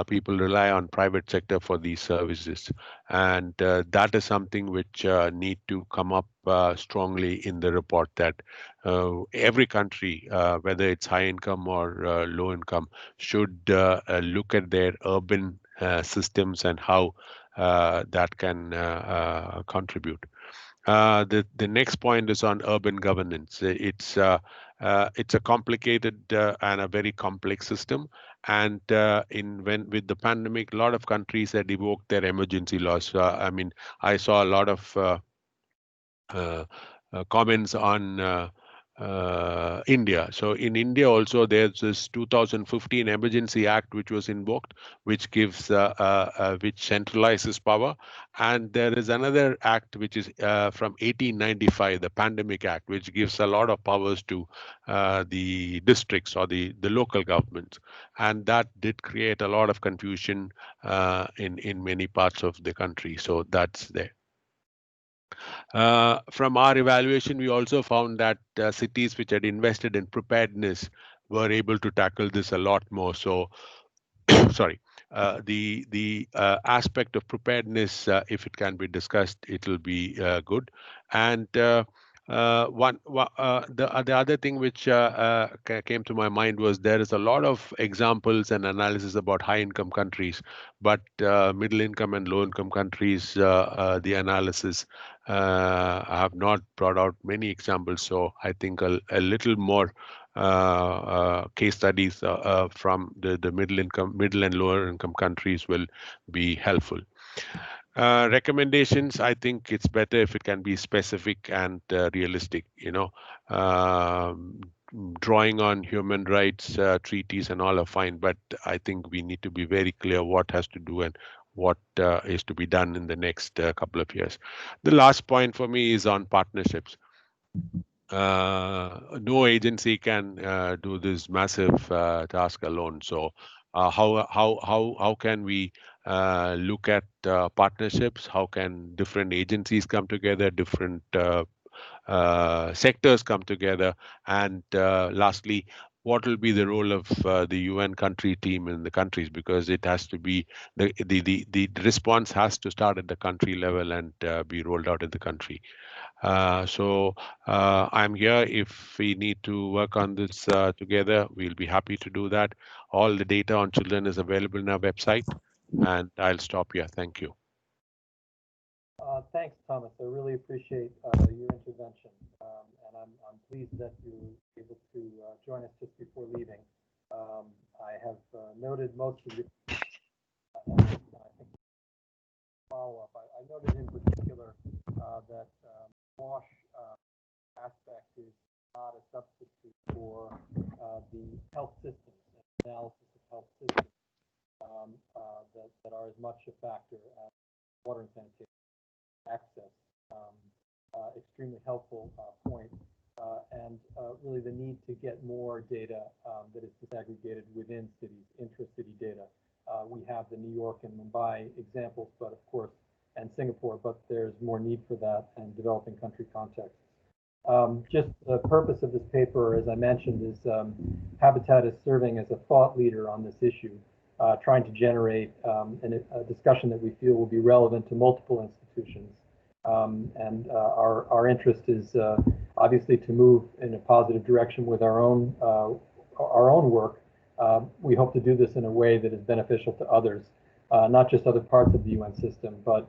I: people rely on private sector for these services, and that is something which need to come up strongly in the report, that every country, whether it's high income or low income, should look at their urban systems and how that can contribute. The next point is on urban governance. It's a complicated and a very complex system. And with the pandemic, a lot of countries had evoked their emergency laws. I mean, I saw a lot of comments on India. So in India also, there's this 2015 Emergency Act which was invoked, which gives which centralizes power, and there is another act which is from 1895, the Pandemic Act, which gives a lot of powers to the districts or the local governments, and that did create a lot of confusion in many parts of the country. So that's there. From our evaluation, we also found that cities which had invested in preparedness were able to tackle this a lot more. So, sorry, the aspect of preparedness, if it can be discussed, it will be good. And the other thing which came to my mind was there is a lot of examples and analysis about high income countries, but middle income and low income countries, the analysis have not brought out many examples. So I think a little more case studies from the middle and lower income countries will be helpful. Recommendations, I think it's better if it can be specific and realistic, drawing on human rights treaties and all are fine, but I think we need to be very clear what has to do and what is to be done in the next couple of years. The last point for me is on partnerships. No agency can do this massive task alone. So how can we look at partnerships? How can different agencies come together, different sectors come together? And lastly, what will be the role of the UN country team in the countries, because it has to be the response has to start at the country level and be rolled out in the country. So I'm here if we need to work on this together. We'll be happy to do that. All the data on children is available in our website, and I'll stop here. Thank you.
A: Thanks, Thomas. I really appreciate your intervention, and I'm pleased that you were able to join us just before leaving. I have noted most of your follow-up. I noted in particular that WASH aspect is not a substitute for the health systems and analysis of health systems that are as much a factor as water and sanitation access. Extremely helpful point, and really the need to get more data that is disaggregated within cities, intra-city data. We have the New York and Mumbai examples, but of course, and Singapore, but there's more need for that in developing country contexts. Just the purpose of this paper, as I mentioned, is Habitat is serving as a thought leader on this issue, trying to generate a discussion that we feel will be relevant to multiple institutions. Our interest is obviously to move in a positive direction with our own work. We hope to do this in a way that is beneficial to others, not just other parts of the UN system, but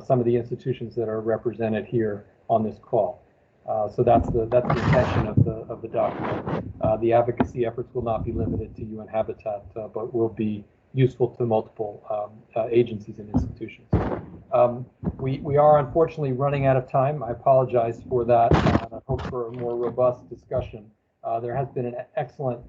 A: some of the institutions that are represented here on this call. So that's the intention of the document. The advocacy efforts will not be limited to UN Habitat, but will be useful to multiple agencies and institutions. We are unfortunately running out of time. I apologize for that, and I hope for a more robust discussion. There has been an excellent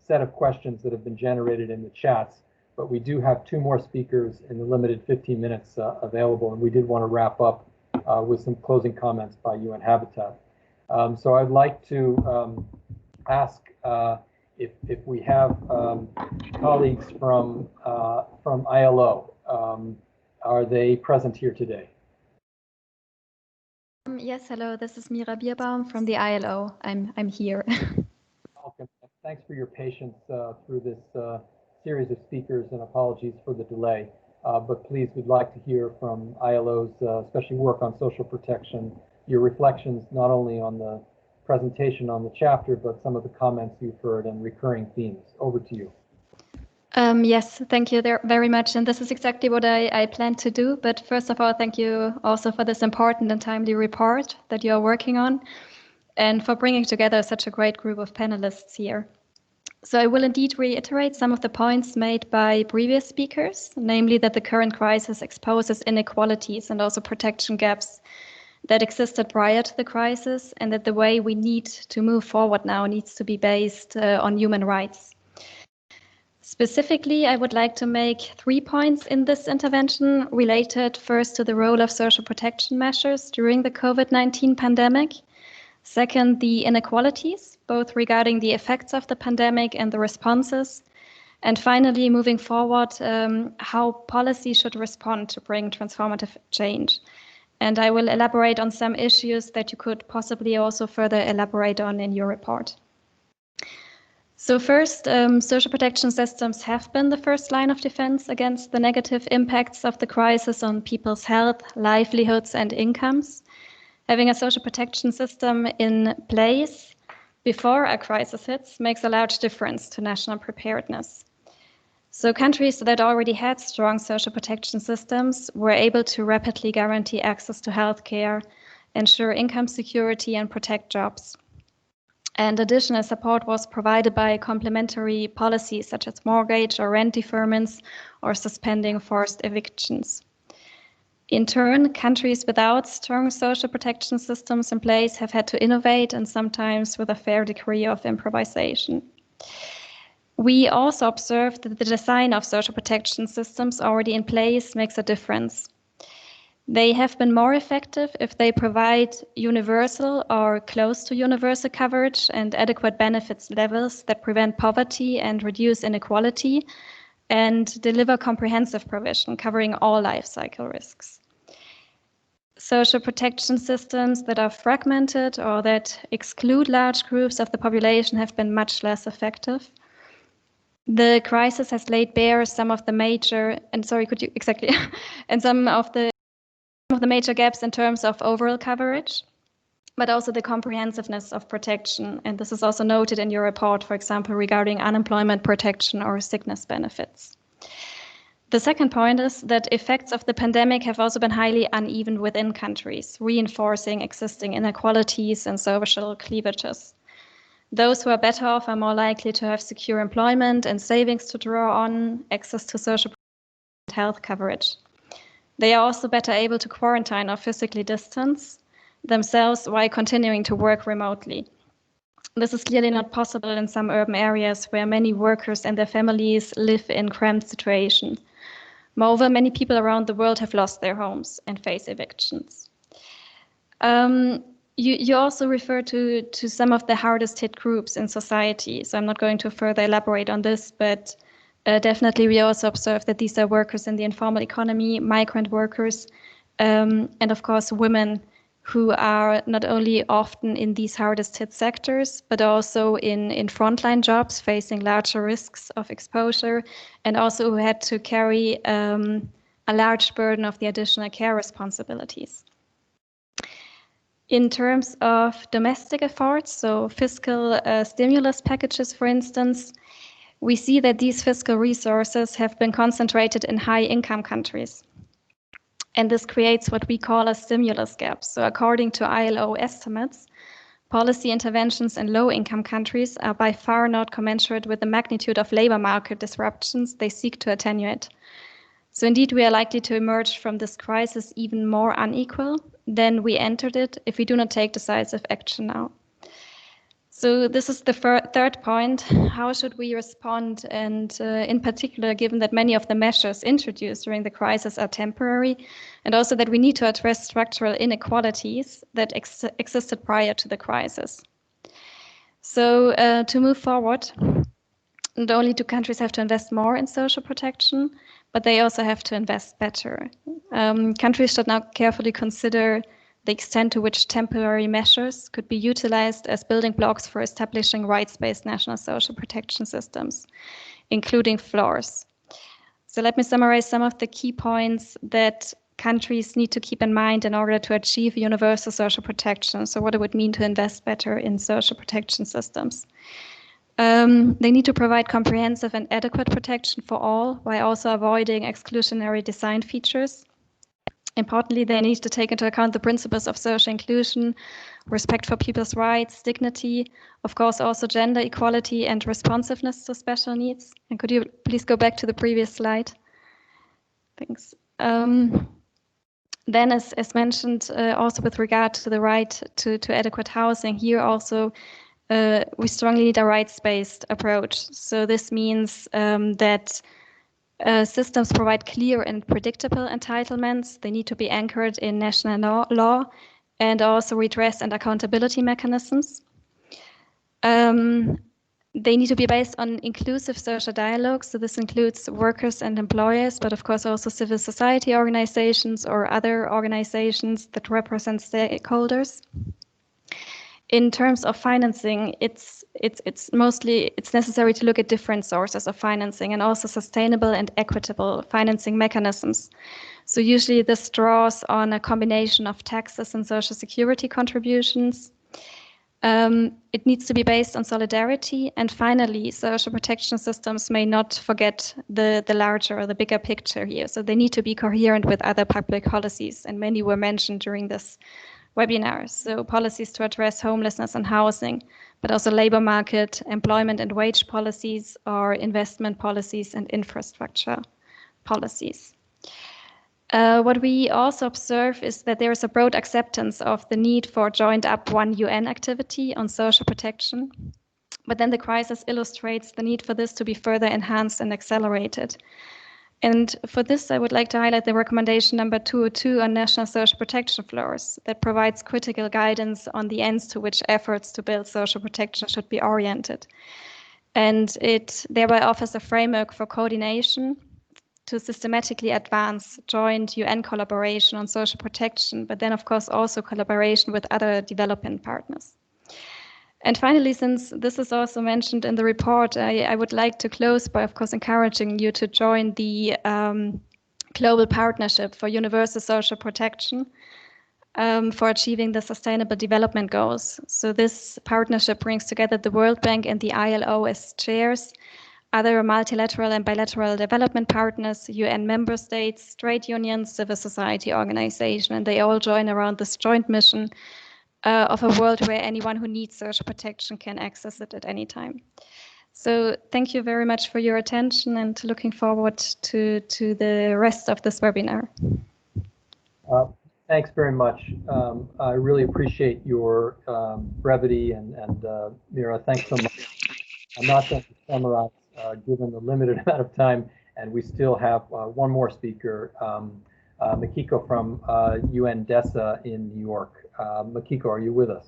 A: set of questions that have been generated in the chats, but we do have 2 more speakers in the limited 15 minutes available, and we did want to wrap up with some closing comments by UN Habitat. So I'd like to ask if we have colleagues from ILO. Are they present here today?
J: Yes, hello, this is Mira Bierbaum from the ILO. I'm here.
A: Welcome. Thanks for your patience through this series of speakers, and apologies for the delay. But please, we'd like to hear from ILO's, especially work on social protection, your reflections not only on the presentation on the chapter, but some of the comments you've heard and recurring themes. Over to you.
J: Yes, thank you very much. And this is exactly what I plan to do. But first of all, thank you also for this important and timely report that you are working on, and for bringing together such a great group of panelists here. So I will indeed reiterate some of the points made by previous speakers, namely that the current crisis exposes inequalities and also protection gaps that existed prior to the crisis, and that the way we need to move forward now needs to be based on human rights. Specifically, I would like to make 3 points in this intervention related first to the role of social protection measures during the COVID-19 pandemic. Second, the inequalities, both regarding the effects of the pandemic and the responses. And finally, moving forward, how policy should respond to bring transformative change. And I will elaborate on some issues that you could possibly also further elaborate on in your report. So first, social protection systems have been the first line of defense against the negative impacts of the crisis on people's health, livelihoods, and incomes. Having a social protection system in place before a crisis hits makes a large difference to national preparedness. So countries that already had strong social protection systems were able to rapidly guarantee access to healthcare, ensure income security, and protect jobs. And additional support was provided by complementary policies such as mortgage or rent deferments or suspending forced evictions. In turn, countries without strong social protection systems in place have had to innovate, and sometimes with a fair degree of improvisation. We also observed that the design of social protection systems already in place makes a difference. They have been more effective if they provide universal or close to universal coverage and adequate benefits levels that prevent poverty and reduce inequality, and deliver comprehensive provision covering all life cycle risks. social protection systems that are fragmented or that exclude large groups of the population have been much less effective. The crisis has laid bare some of the major, and sorry, could you exactly, and some of the major gaps in terms of overall coverage, but also the comprehensiveness of protection. And this is also noted in your report, for example, regarding unemployment protection or sickness benefits. The second point is that effects of the pandemic have also been highly uneven within countries, reinforcing existing inequalities and social cleavages. Those who are better off are more likely to have secure employment and savings to draw on, access to social and health coverage. They are also better able to quarantine or physically distance themselves while continuing to work remotely. This is clearly not possible in some urban areas where many workers and their families live in cramped situations. Moreover, many people around the world have lost their homes and face evictions. You also refer to some of the hardest hit groups in society, so I'm not going to further elaborate on this, but definitely we also observe that these are workers in the informal economy, migrant workers, and of course women who are not only often in these hardest hit sectors, but also in frontline jobs facing larger risks of exposure, and also who had to carry a large burden of the additional care responsibilities. In terms of domestic efforts, so fiscal stimulus packages, for instance, we see that these fiscal resources have been concentrated in high-income countries. And this creates what we call a stimulus gap. So according to ILO estimates, policy interventions in low-income countries are by far not commensurate with the magnitude of labor market disruptions they seek to attenuate. So indeed, we are likely to emerge from this crisis even more unequal than we entered it if we do not take decisive action now. So this is the third point. How should we respond? And in particular, given that many of the measures introduced during the crisis are temporary, and also that we need to address structural inequalities that existed prior to the crisis. So to move forward, not only do countries have to invest more in social protection, but they also have to invest better. Countries should now carefully consider the extent to which temporary measures could be utilized as building blocks for establishing rights-based national social protection systems, including floors. So let me summarize some of the key points that countries need to keep in mind in order to achieve universal social protection. So what it would mean to invest better in social protection systems. They need to provide comprehensive and adequate protection for all, while also avoiding exclusionary design features. Importantly, they need to take into account the principles of social inclusion, respect for people's rights, dignity, of course also gender equality and responsiveness to special needs. And could you please go back to the previous slide? Thanks. Then as mentioned, also with regard to the right to adequate housing, here also we strongly need a rights-based approach. So this means that systems provide clear and predictable entitlements. They need to be anchored in national law and also redress and accountability mechanisms. They need to be based on inclusive social dialogue. So this includes workers and employers, but of course also civil society organizations or other organizations that represent stakeholders. In terms of financing, it's necessary to look at different sources of financing and also sustainable and equitable financing mechanisms. So usually this draws on a combination of taxes and social security contributions. It needs to be based on solidarity. And finally, social protection systems may not forget the larger or the bigger picture here. So they need to be coherent with other public policies, and many were mentioned during this webinar. So policies to address homelessness and housing, but also labor market, employment and wage policies, or investment policies and infrastructure policies. What we also observe is that there is a broad acceptance of the need for joined up one UN activity on social protection. But then the crisis illustrates the need for this to be further enhanced and accelerated. And for this, I would like to highlight the recommendation number 202 on national social protection floors that provides critical guidance on the ends to which efforts to build social protection should be oriented. And it thereby offers a framework for coordination to systematically advance joint UN collaboration on social protection, but then of course also collaboration with other development partners. And finally, since this is also mentioned in the report, I would like to close by, of course, encouraging you to join the Global Partnership for Universal Social Protection for achieving the Sustainable Development Goals. So this partnership brings together the World Bank and the ILO as chairs, other multilateral and bilateral development partners, UN member states, trade unions, civil society organizations, and they all join around this joint mission of a world where anyone who needs social protection can access it at any time. So thank you very much for your attention and looking forward to the rest of this webinar.
A: Thanks very much. I really appreciate your brevity and Mira, thanks so much. I'm not going to summarize given the limited amount of time, and we still have one more speaker, Makiko from UN DESA in New York. Makiko, are you with us?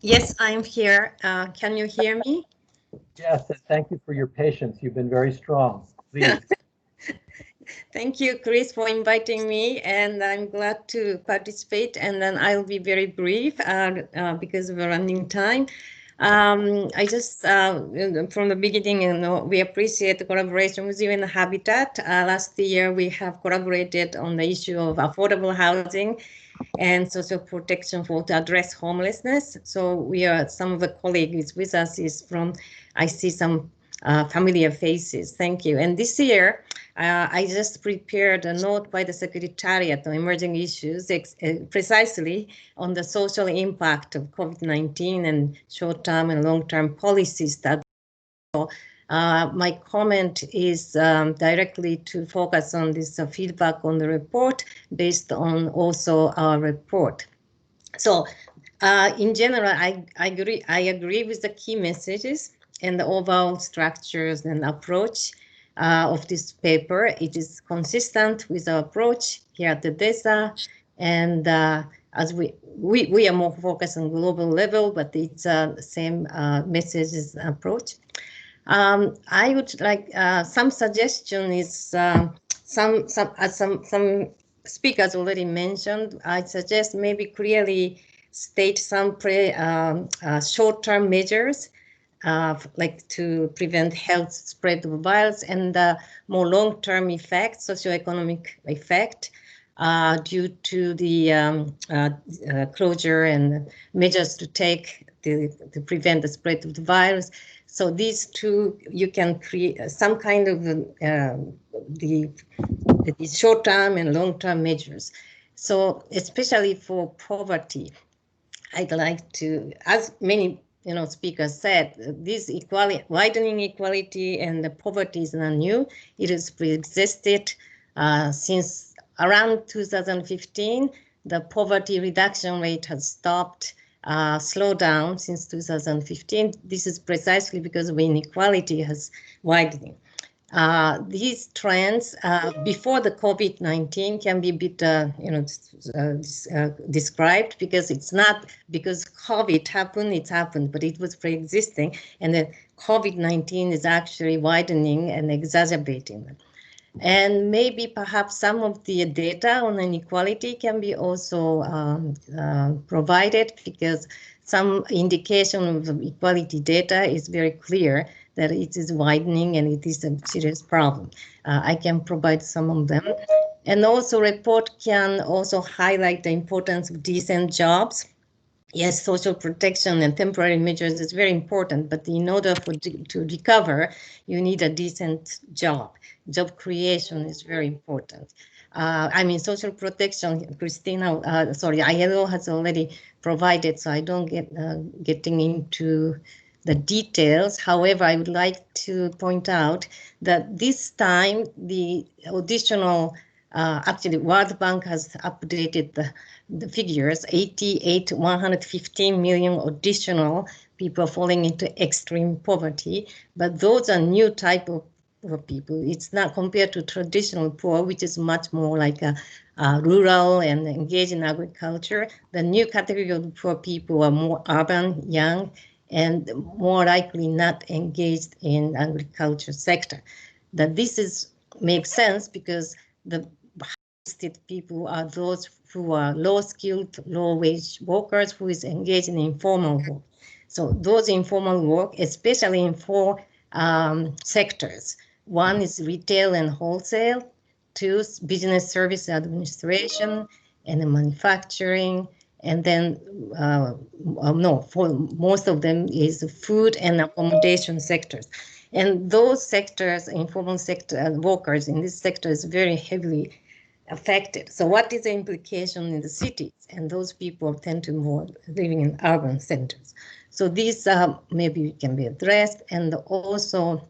K: Yes, I'm here. Can you hear me?
A: Yes, and thank you for your patience. You've been very strong. Please.
K: Thank you, Chris, for inviting me, and I'm glad to participate. And then I'll be very brief because we're running time. I just, from the beginning, we appreciate the collaboration with UN Habitat. Last year, we have collaborated on the issue of affordable housing and social protection to address homelessness. So we are, some of the colleagues with us is from, I see some familiar faces. Thank you. And this year, I just prepared a note by the Secretariat on emerging issues precisely on the social impact of COVID-19 and short-term and long-term policies. That my comment is directly to focus on this feedback on the report based on also our report. So in general, I agree with the key messages and the overall structures and approach of this paper. It is consistent with our approach here at the DESA, and as we are more focused on global level, but it's the same messages approach. I would like some suggestion is some speakers already mentioned. I suggest maybe clearly state some short-term measures like to prevent health spread of virus, and more long-term effect, socio-economic effect due to the closure and measures to take to prevent the spread of the virus. So these two, you can create some kind of the short-term and long-term measures. So especially for poverty, I'd like to, as many speakers said, this widening equality and the poverty is not new. It has pre-existed since around 2015. The poverty reduction rate has stopped, slowed down since 2015. This is precisely because of inequality has widening. These trends before the COVID-19 can be a bit, described, because it's not because COVID happened, it's happened, but it was pre-existing, and then COVID-19 is actually widening and exacerbating them. And maybe perhaps some of the data on inequality can be also provided, because some indication of equality data is very clear that it is widening and it is a serious problem. I can provide some of them. And also report can also highlight the importance of decent jobs. Yes, social protection and temporary measures is very important, but in order to recover, you need a decent job. Job creation is very important. I mean, social protection, Christina, ILO has already provided, so I don't getting into the details. However, I would like to point out that this time the additional, actually World Bank has updated the figures, 115 million additional people falling into extreme poverty, but those are new type of people. It's not compared to traditional poor, which is much more like a rural and engaged in agriculture. The new category of poor people are more urban, young, and more likely not engaged in agriculture sector. That this is makes sense because the people are those who are low-skilled, low-wage workers who is engaged in informal work. So those informal work, especially in four sectors. One is retail and wholesale, two is business service administration, and then manufacturing, and then for most of them is food and accommodation sectors. And those sectors, informal sector workers in this sector is very heavily affected. So what is the implication in the cities? And those people tend to more living in urban centers. So these maybe can be addressed, and also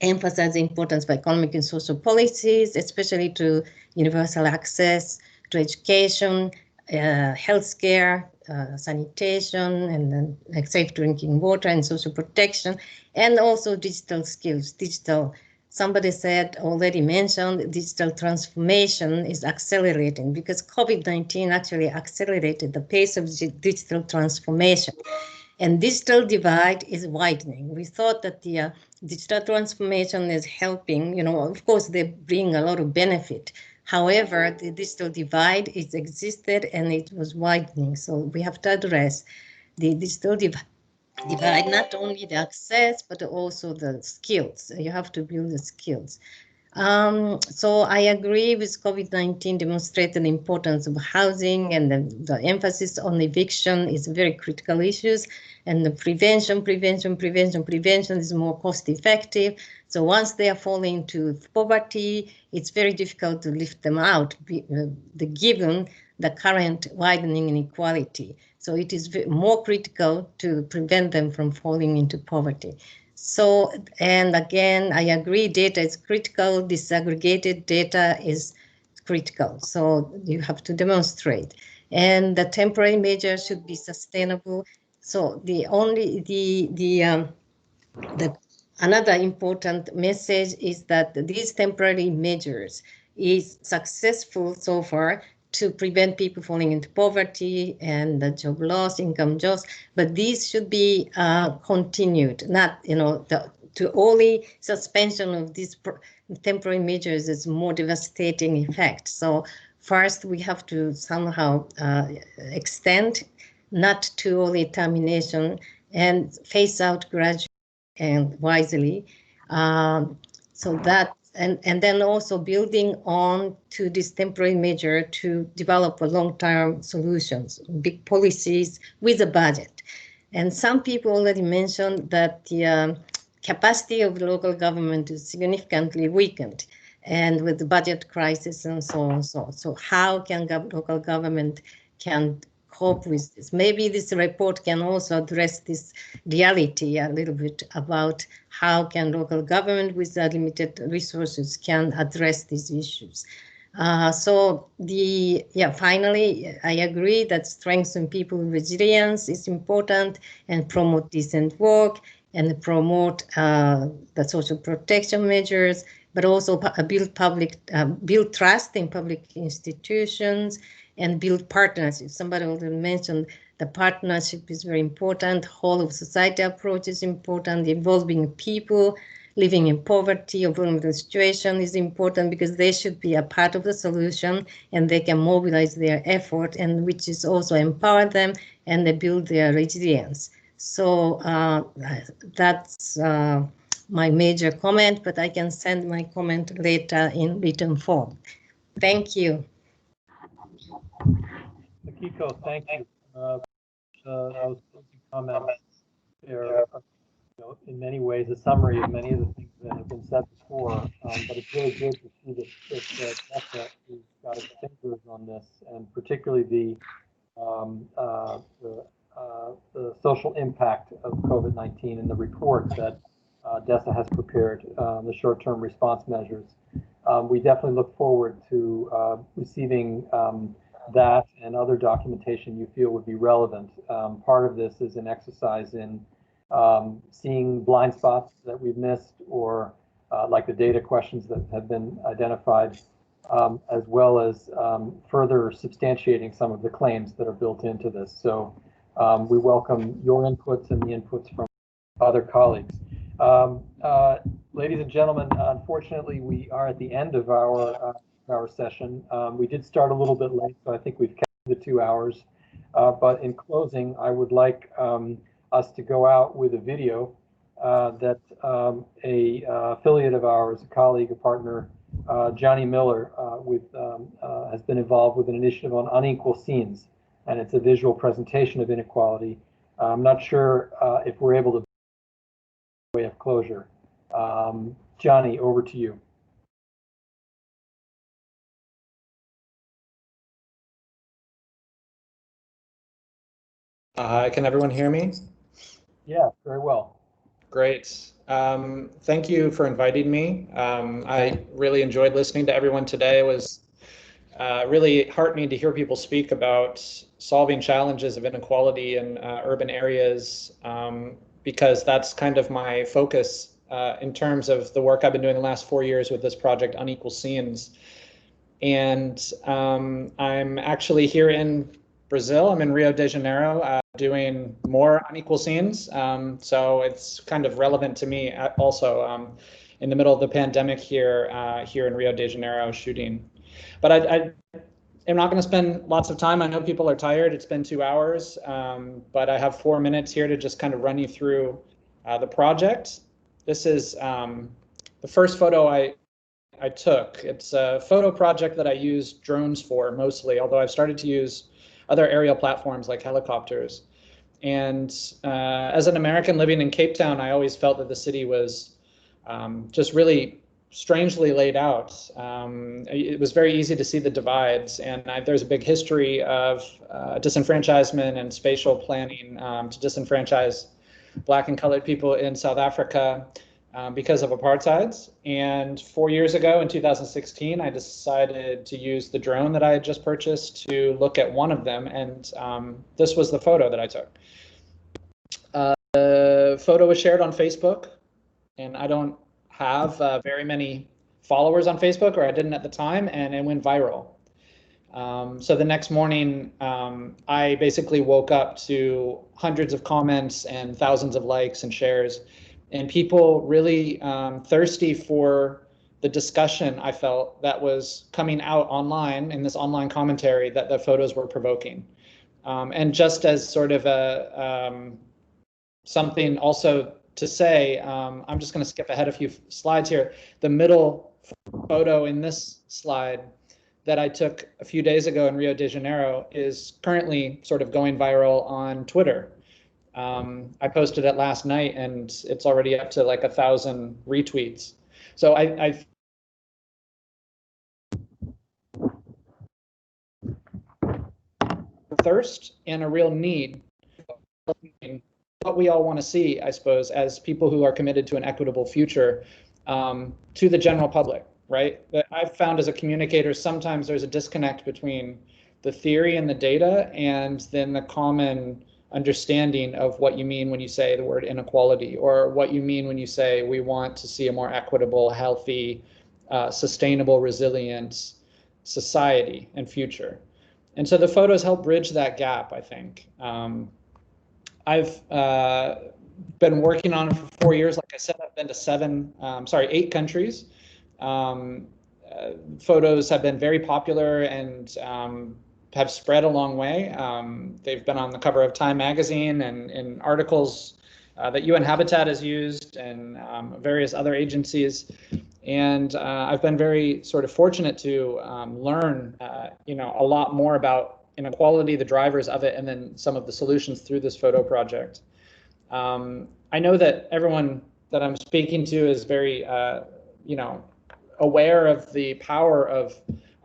K: emphasize the importance of economic and social policies, especially to universal access to education, healthcare, sanitation, and then like safe drinking water and social protection, and also digital skills. Somebody said, already mentioned, digital transformation is accelerating because COVID-19 actually accelerated the pace of digital transformation. And digital divide is widening. We thought that the digital transformation is helping, of course, they bring a lot of benefit. However, the digital divide is existed and it was widening. So we have to address the digital divide, not only the access, but also the skills. You have to build the skills. So I agree with COVID-19 demonstrated the importance of housing, and the emphasis on eviction is very critical issues, and the prevention is more cost effective. So once they are falling into poverty, it's very difficult to lift them out, given the current widening inequality. So it is more critical to prevent them from falling into poverty. So, and again, I agree, data is critical, disaggregated data is critical. So you have to demonstrate. And the temporary measures should be sustainable. So another important message is that these temporary measures is successful so far to prevent people falling into poverty and the job loss, income loss, but these should be continued, not, to only suspension of these temporary measures is more devastating effect. So first we have to somehow extend, not to only termination, and phase out gradually and wisely. So that, and then also building on to this temporary measure to develop a long-term solutions, big policies with a budget. And some people already mentioned that the capacity of the local government is significantly weakened, and with the budget crisis and so on and so on. So how can local government can cope with this? Maybe this report can also address this reality a little bit about how can local government with limited resources can address these issues. Finally, I agree that strengthen people resilience is important, and promote decent work, and promote the social protection measures, but also build trust in public institutions, and build partnerships. Somebody already mentioned the partnership is very important. Whole of society approach is important. Involving people living in poverty or vulnerable situation is important, because they should be a part of the solution, and they can mobilize their effort, and which is also empower them, and they build their resilience. So that's my major comment, but I can send my comment later in written form. Thank you.
A: Akiko, thank you. Those comments are, in many ways, a summary of many of the things that have been said before. But it's really good to see that DESA has got its fingers on this, and particularly the social impact of COVID-19 in the report that DESA has prepared, the short-term response measures. We definitely look forward to receiving that and other documentation you feel would be relevant. Part of this is an exercise in seeing blind spots that we've missed, or like the data questions that have been identified, as well as further substantiating some of the claims that are built into this. So we welcome your inputs and the inputs from other colleagues. Ladies and gentlemen, unfortunately, we are at the end of our session. We did start a little bit late, so I think we've kept the 2 hours. But in closing, I would like us to go out with a video that a affiliate of ours, a colleague, a partner, Johnny Miller, has been involved with an initiative on unequal scenes, and it's a visual presentation of inequality. I'm not sure if we're able to way of closure. Johnny, over to you.
L: Can everyone hear me?
A: Yeah, very well.
L: Great. Thank you for inviting me. I really enjoyed listening to everyone today. It was really heartening to hear people speak about solving challenges of inequality in urban areas, because that's kind of my focus in terms of the work I've been doing the last 4 years with this project, Unequal Scenes. And I'm actually here in Brazil. I'm in Rio de Janeiro doing more unequal scenes. So it's kind of relevant to me also in the middle of the pandemic here in Rio de Janeiro shooting. But I am not going to spend lots of time. I know people are tired. It's been 2 hours, but I have 4 minutes here to just kind of run you through the project. This is the first photo I took. It's a photo project that I use drones for mostly, although I've started to use other aerial platforms like helicopters. And as an American living in Cape Town, I always felt that the city was just really strangely laid out. It was very easy to see the divides, and there's a big history of disenfranchisement and spatial planning to disenfranchise Black and colored people in South Africa because of apartheid. And 4 years ago in 2016, I decided to use the drone that I had just purchased to look at one of them. And this was the photo that I took. The photo was shared on Facebook, and I don't have very many followers on Facebook, or I didn't at the time, and it went viral. So the next morning, I basically woke up to hundreds of comments and thousands of likes and shares, and people really thirsty for the discussion I felt that was coming out online in this online commentary that the photos were provoking. And just as sort of a something also to say, I'm just going to skip ahead a few slides here. The middle photo in this slide that I took a few days ago in Rio de Janeiro is currently sort of going viral on Twitter. I posted it last night, and it's already up to like 1,000 retweets. So I thirst and a real need, what we all want to see, I suppose, as people who are committed to an equitable future, to the general public, right? But I've found as a communicator, sometimes there's a disconnect between the theory and the data, and then the common understanding of what you mean when you say the word inequality, or what you mean when you say we want to see a more equitable, healthy, sustainable, resilient society and future. And so the photos help bridge that gap, I think. I've been working on it for 4 years. Like I said, I've been to 8 countries. Photos have been very popular and have spread a long way. They've been on the cover of Time magazine and in articles that UN Habitat has used, and various other agencies. And I've been very sort of fortunate to learn, a lot more about inequality, the drivers of it, and then some of the solutions through this photo project. I know that everyone that I'm speaking to is very, aware of the power of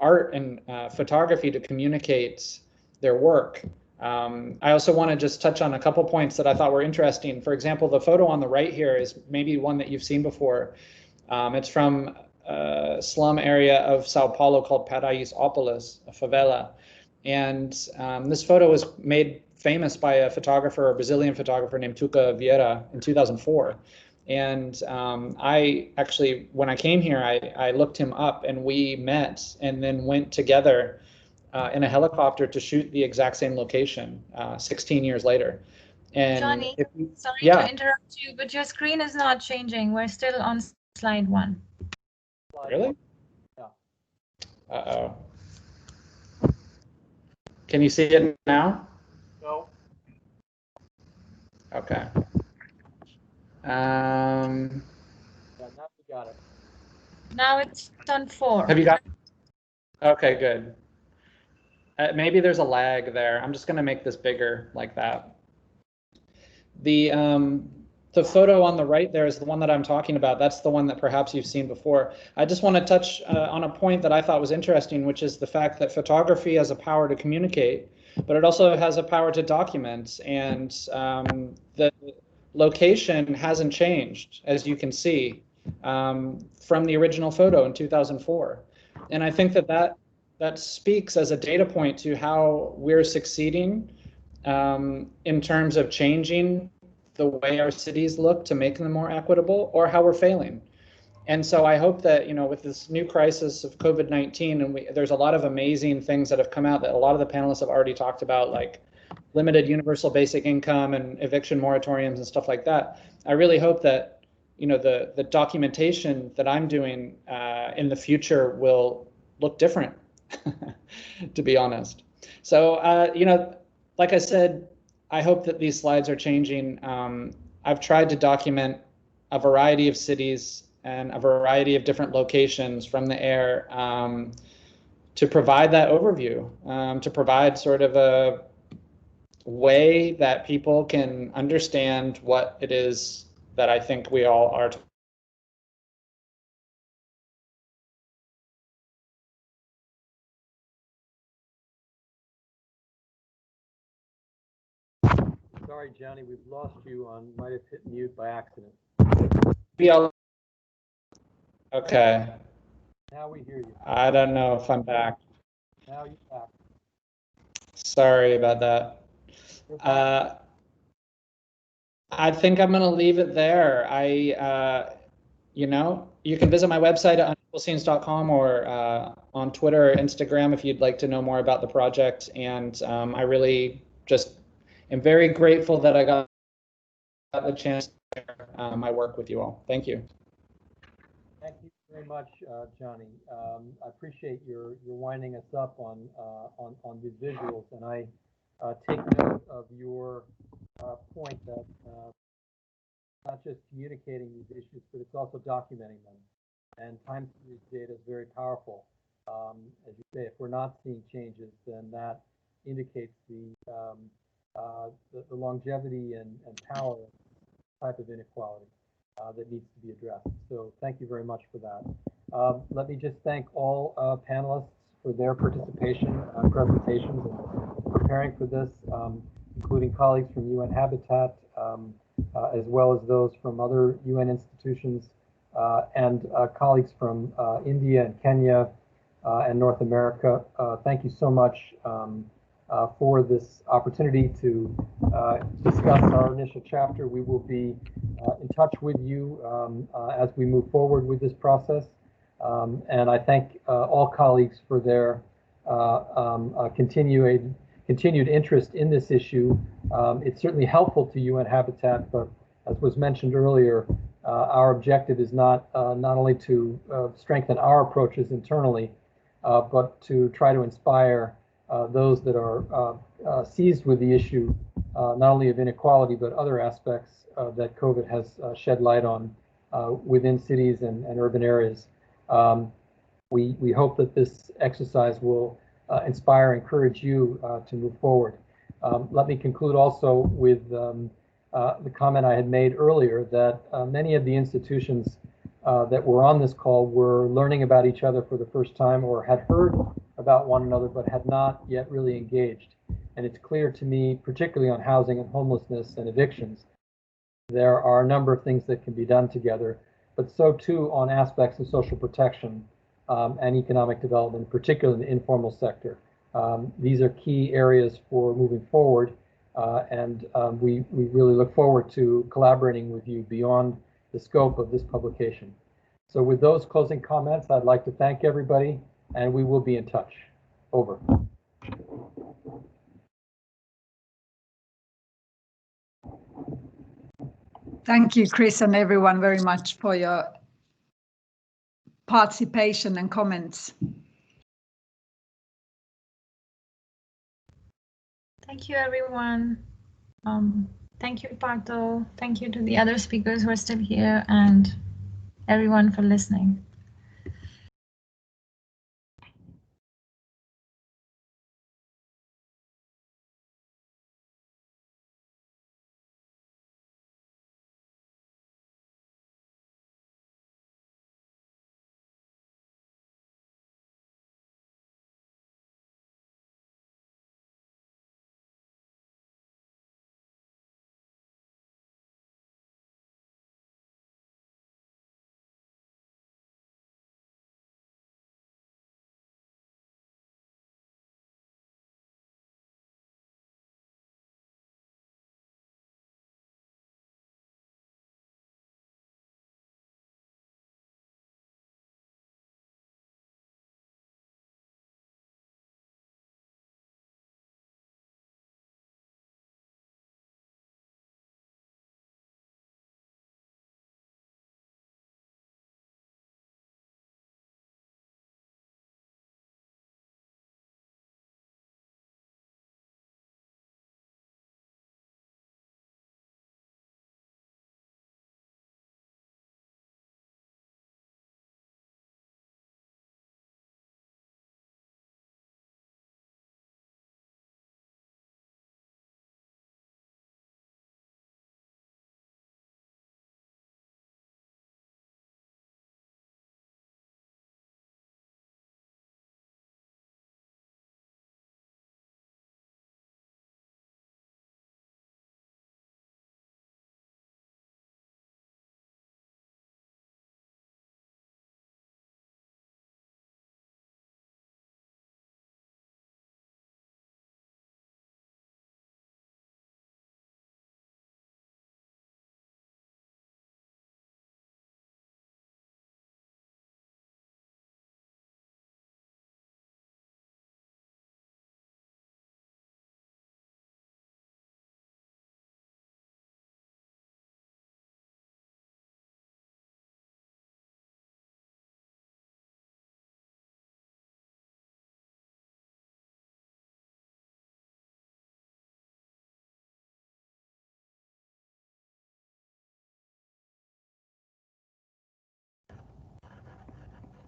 L: art and photography to communicate their work. I also want to just touch on a couple points that I thought were interesting. For example, the photo on the right here is maybe one that you've seen before. It's from a slum area of Sao Paulo called Paraisópolis, a favela. And this photo was made famous by a Brazilian photographer named Tuca Vieira in 2004. And I actually, when I came here, I looked him up, and we met and then went together in a helicopter to shoot the exact same location 16 years later. And
C: Johnny, sorry to interrupt you, but your screen is not changing. We're still on Slide 1.
L: Really?
A: Yeah.
L: Uh-oh. Can you see it now?
A: No.
L: Okay.
A: Yeah, now you got it.
C: Now it's on 4.
L: Have you got? Okay, good. Maybe there's a lag there. I'm just going to make this bigger like that. The photo on the right there is the one that I'm talking about. That's the one that perhaps you've seen before. I just want to touch on a point that I thought was interesting, which is the fact that photography has a power to communicate, but it also has a power to document. And the location hasn't changed, as you can see, from the original photo in 2004. And I think that speaks as a data point to how we're succeeding in terms of changing the way our cities look to make them more equitable, or how we're failing. And so I hope that, you know, with this new crisis of COVID-19, and there's a lot of amazing things that have come out that a lot of the panelists have already talked about, like limited universal basic income and eviction moratoriums and stuff like that. I really hope that, you know, the documentation that I'm doing in the future will look different, to be honest. So, you know, like I said, I hope that these slides are changing. I've tried to document a variety of cities and a variety of different locations from the air to provide that overview, to provide sort of a way that people can understand what it is that I think we all are.
A: Sorry, Johnny, we've lost you on, might have hit mute by accident.
L: Okay.
A: Now we hear you.
L: I don't know if I'm back.
A: Now you're back.
L: Sorry about that. I think I'm going to leave it there. You know, you can visit my website at unequalscenes.com or on Twitter or Instagram if you'd like to know more about the project. And I really just am very grateful that I got the chance to share my work with you all. Thank you.
A: Thank you very much, Johnny. I appreciate your winding us up on these visuals, and I take note of your point that not just communicating these issues, but it's also documenting them. And time series data is very powerful. As you say, if we're not seeing changes, then that indicates the longevity and power type of inequality that needs to be addressed. So thank you very much for that. Let me just thank all panelists for their participation and presentations and preparing for this, including colleagues from UN Habitat, as well as those from other UN institutions, and colleagues from India and Kenya and North America. Thank you so much for this opportunity to discuss our initial chapter. We will be in touch with you as we move forward with this process. And I thank all colleagues for their continued interest in this issue. It's certainly helpful to UN Habitat, but as was mentioned earlier, our objective is not only to strengthen our approaches internally, but to try to inspire those that are seized with the issue, not only of inequality, but other aspects that COVID has shed light on within cities and urban areas. We hope that this exercise will inspire, encourage you to move forward. Let me conclude also with the comment I had made earlier that many of the institutions that were on this call were learning about each other for the first time, or had heard about one another but had not yet really engaged. And it's clear to me, particularly on housing and homelessness and evictions, there are a number of things that can be done together, but so too on aspects of social protection and economic development, particularly in the informal sector. These are key areas for moving forward, and we really look forward to collaborating with you beyond the scope of this publication. So with those closing comments, I'd like to thank everybody, and we will be in touch. Over.
B: Thank you, Chris, and everyone very much for your participation and comments.
C: Thank you, everyone. Thank you, Parto. Thank you to the other speakers who are still here and everyone for listening.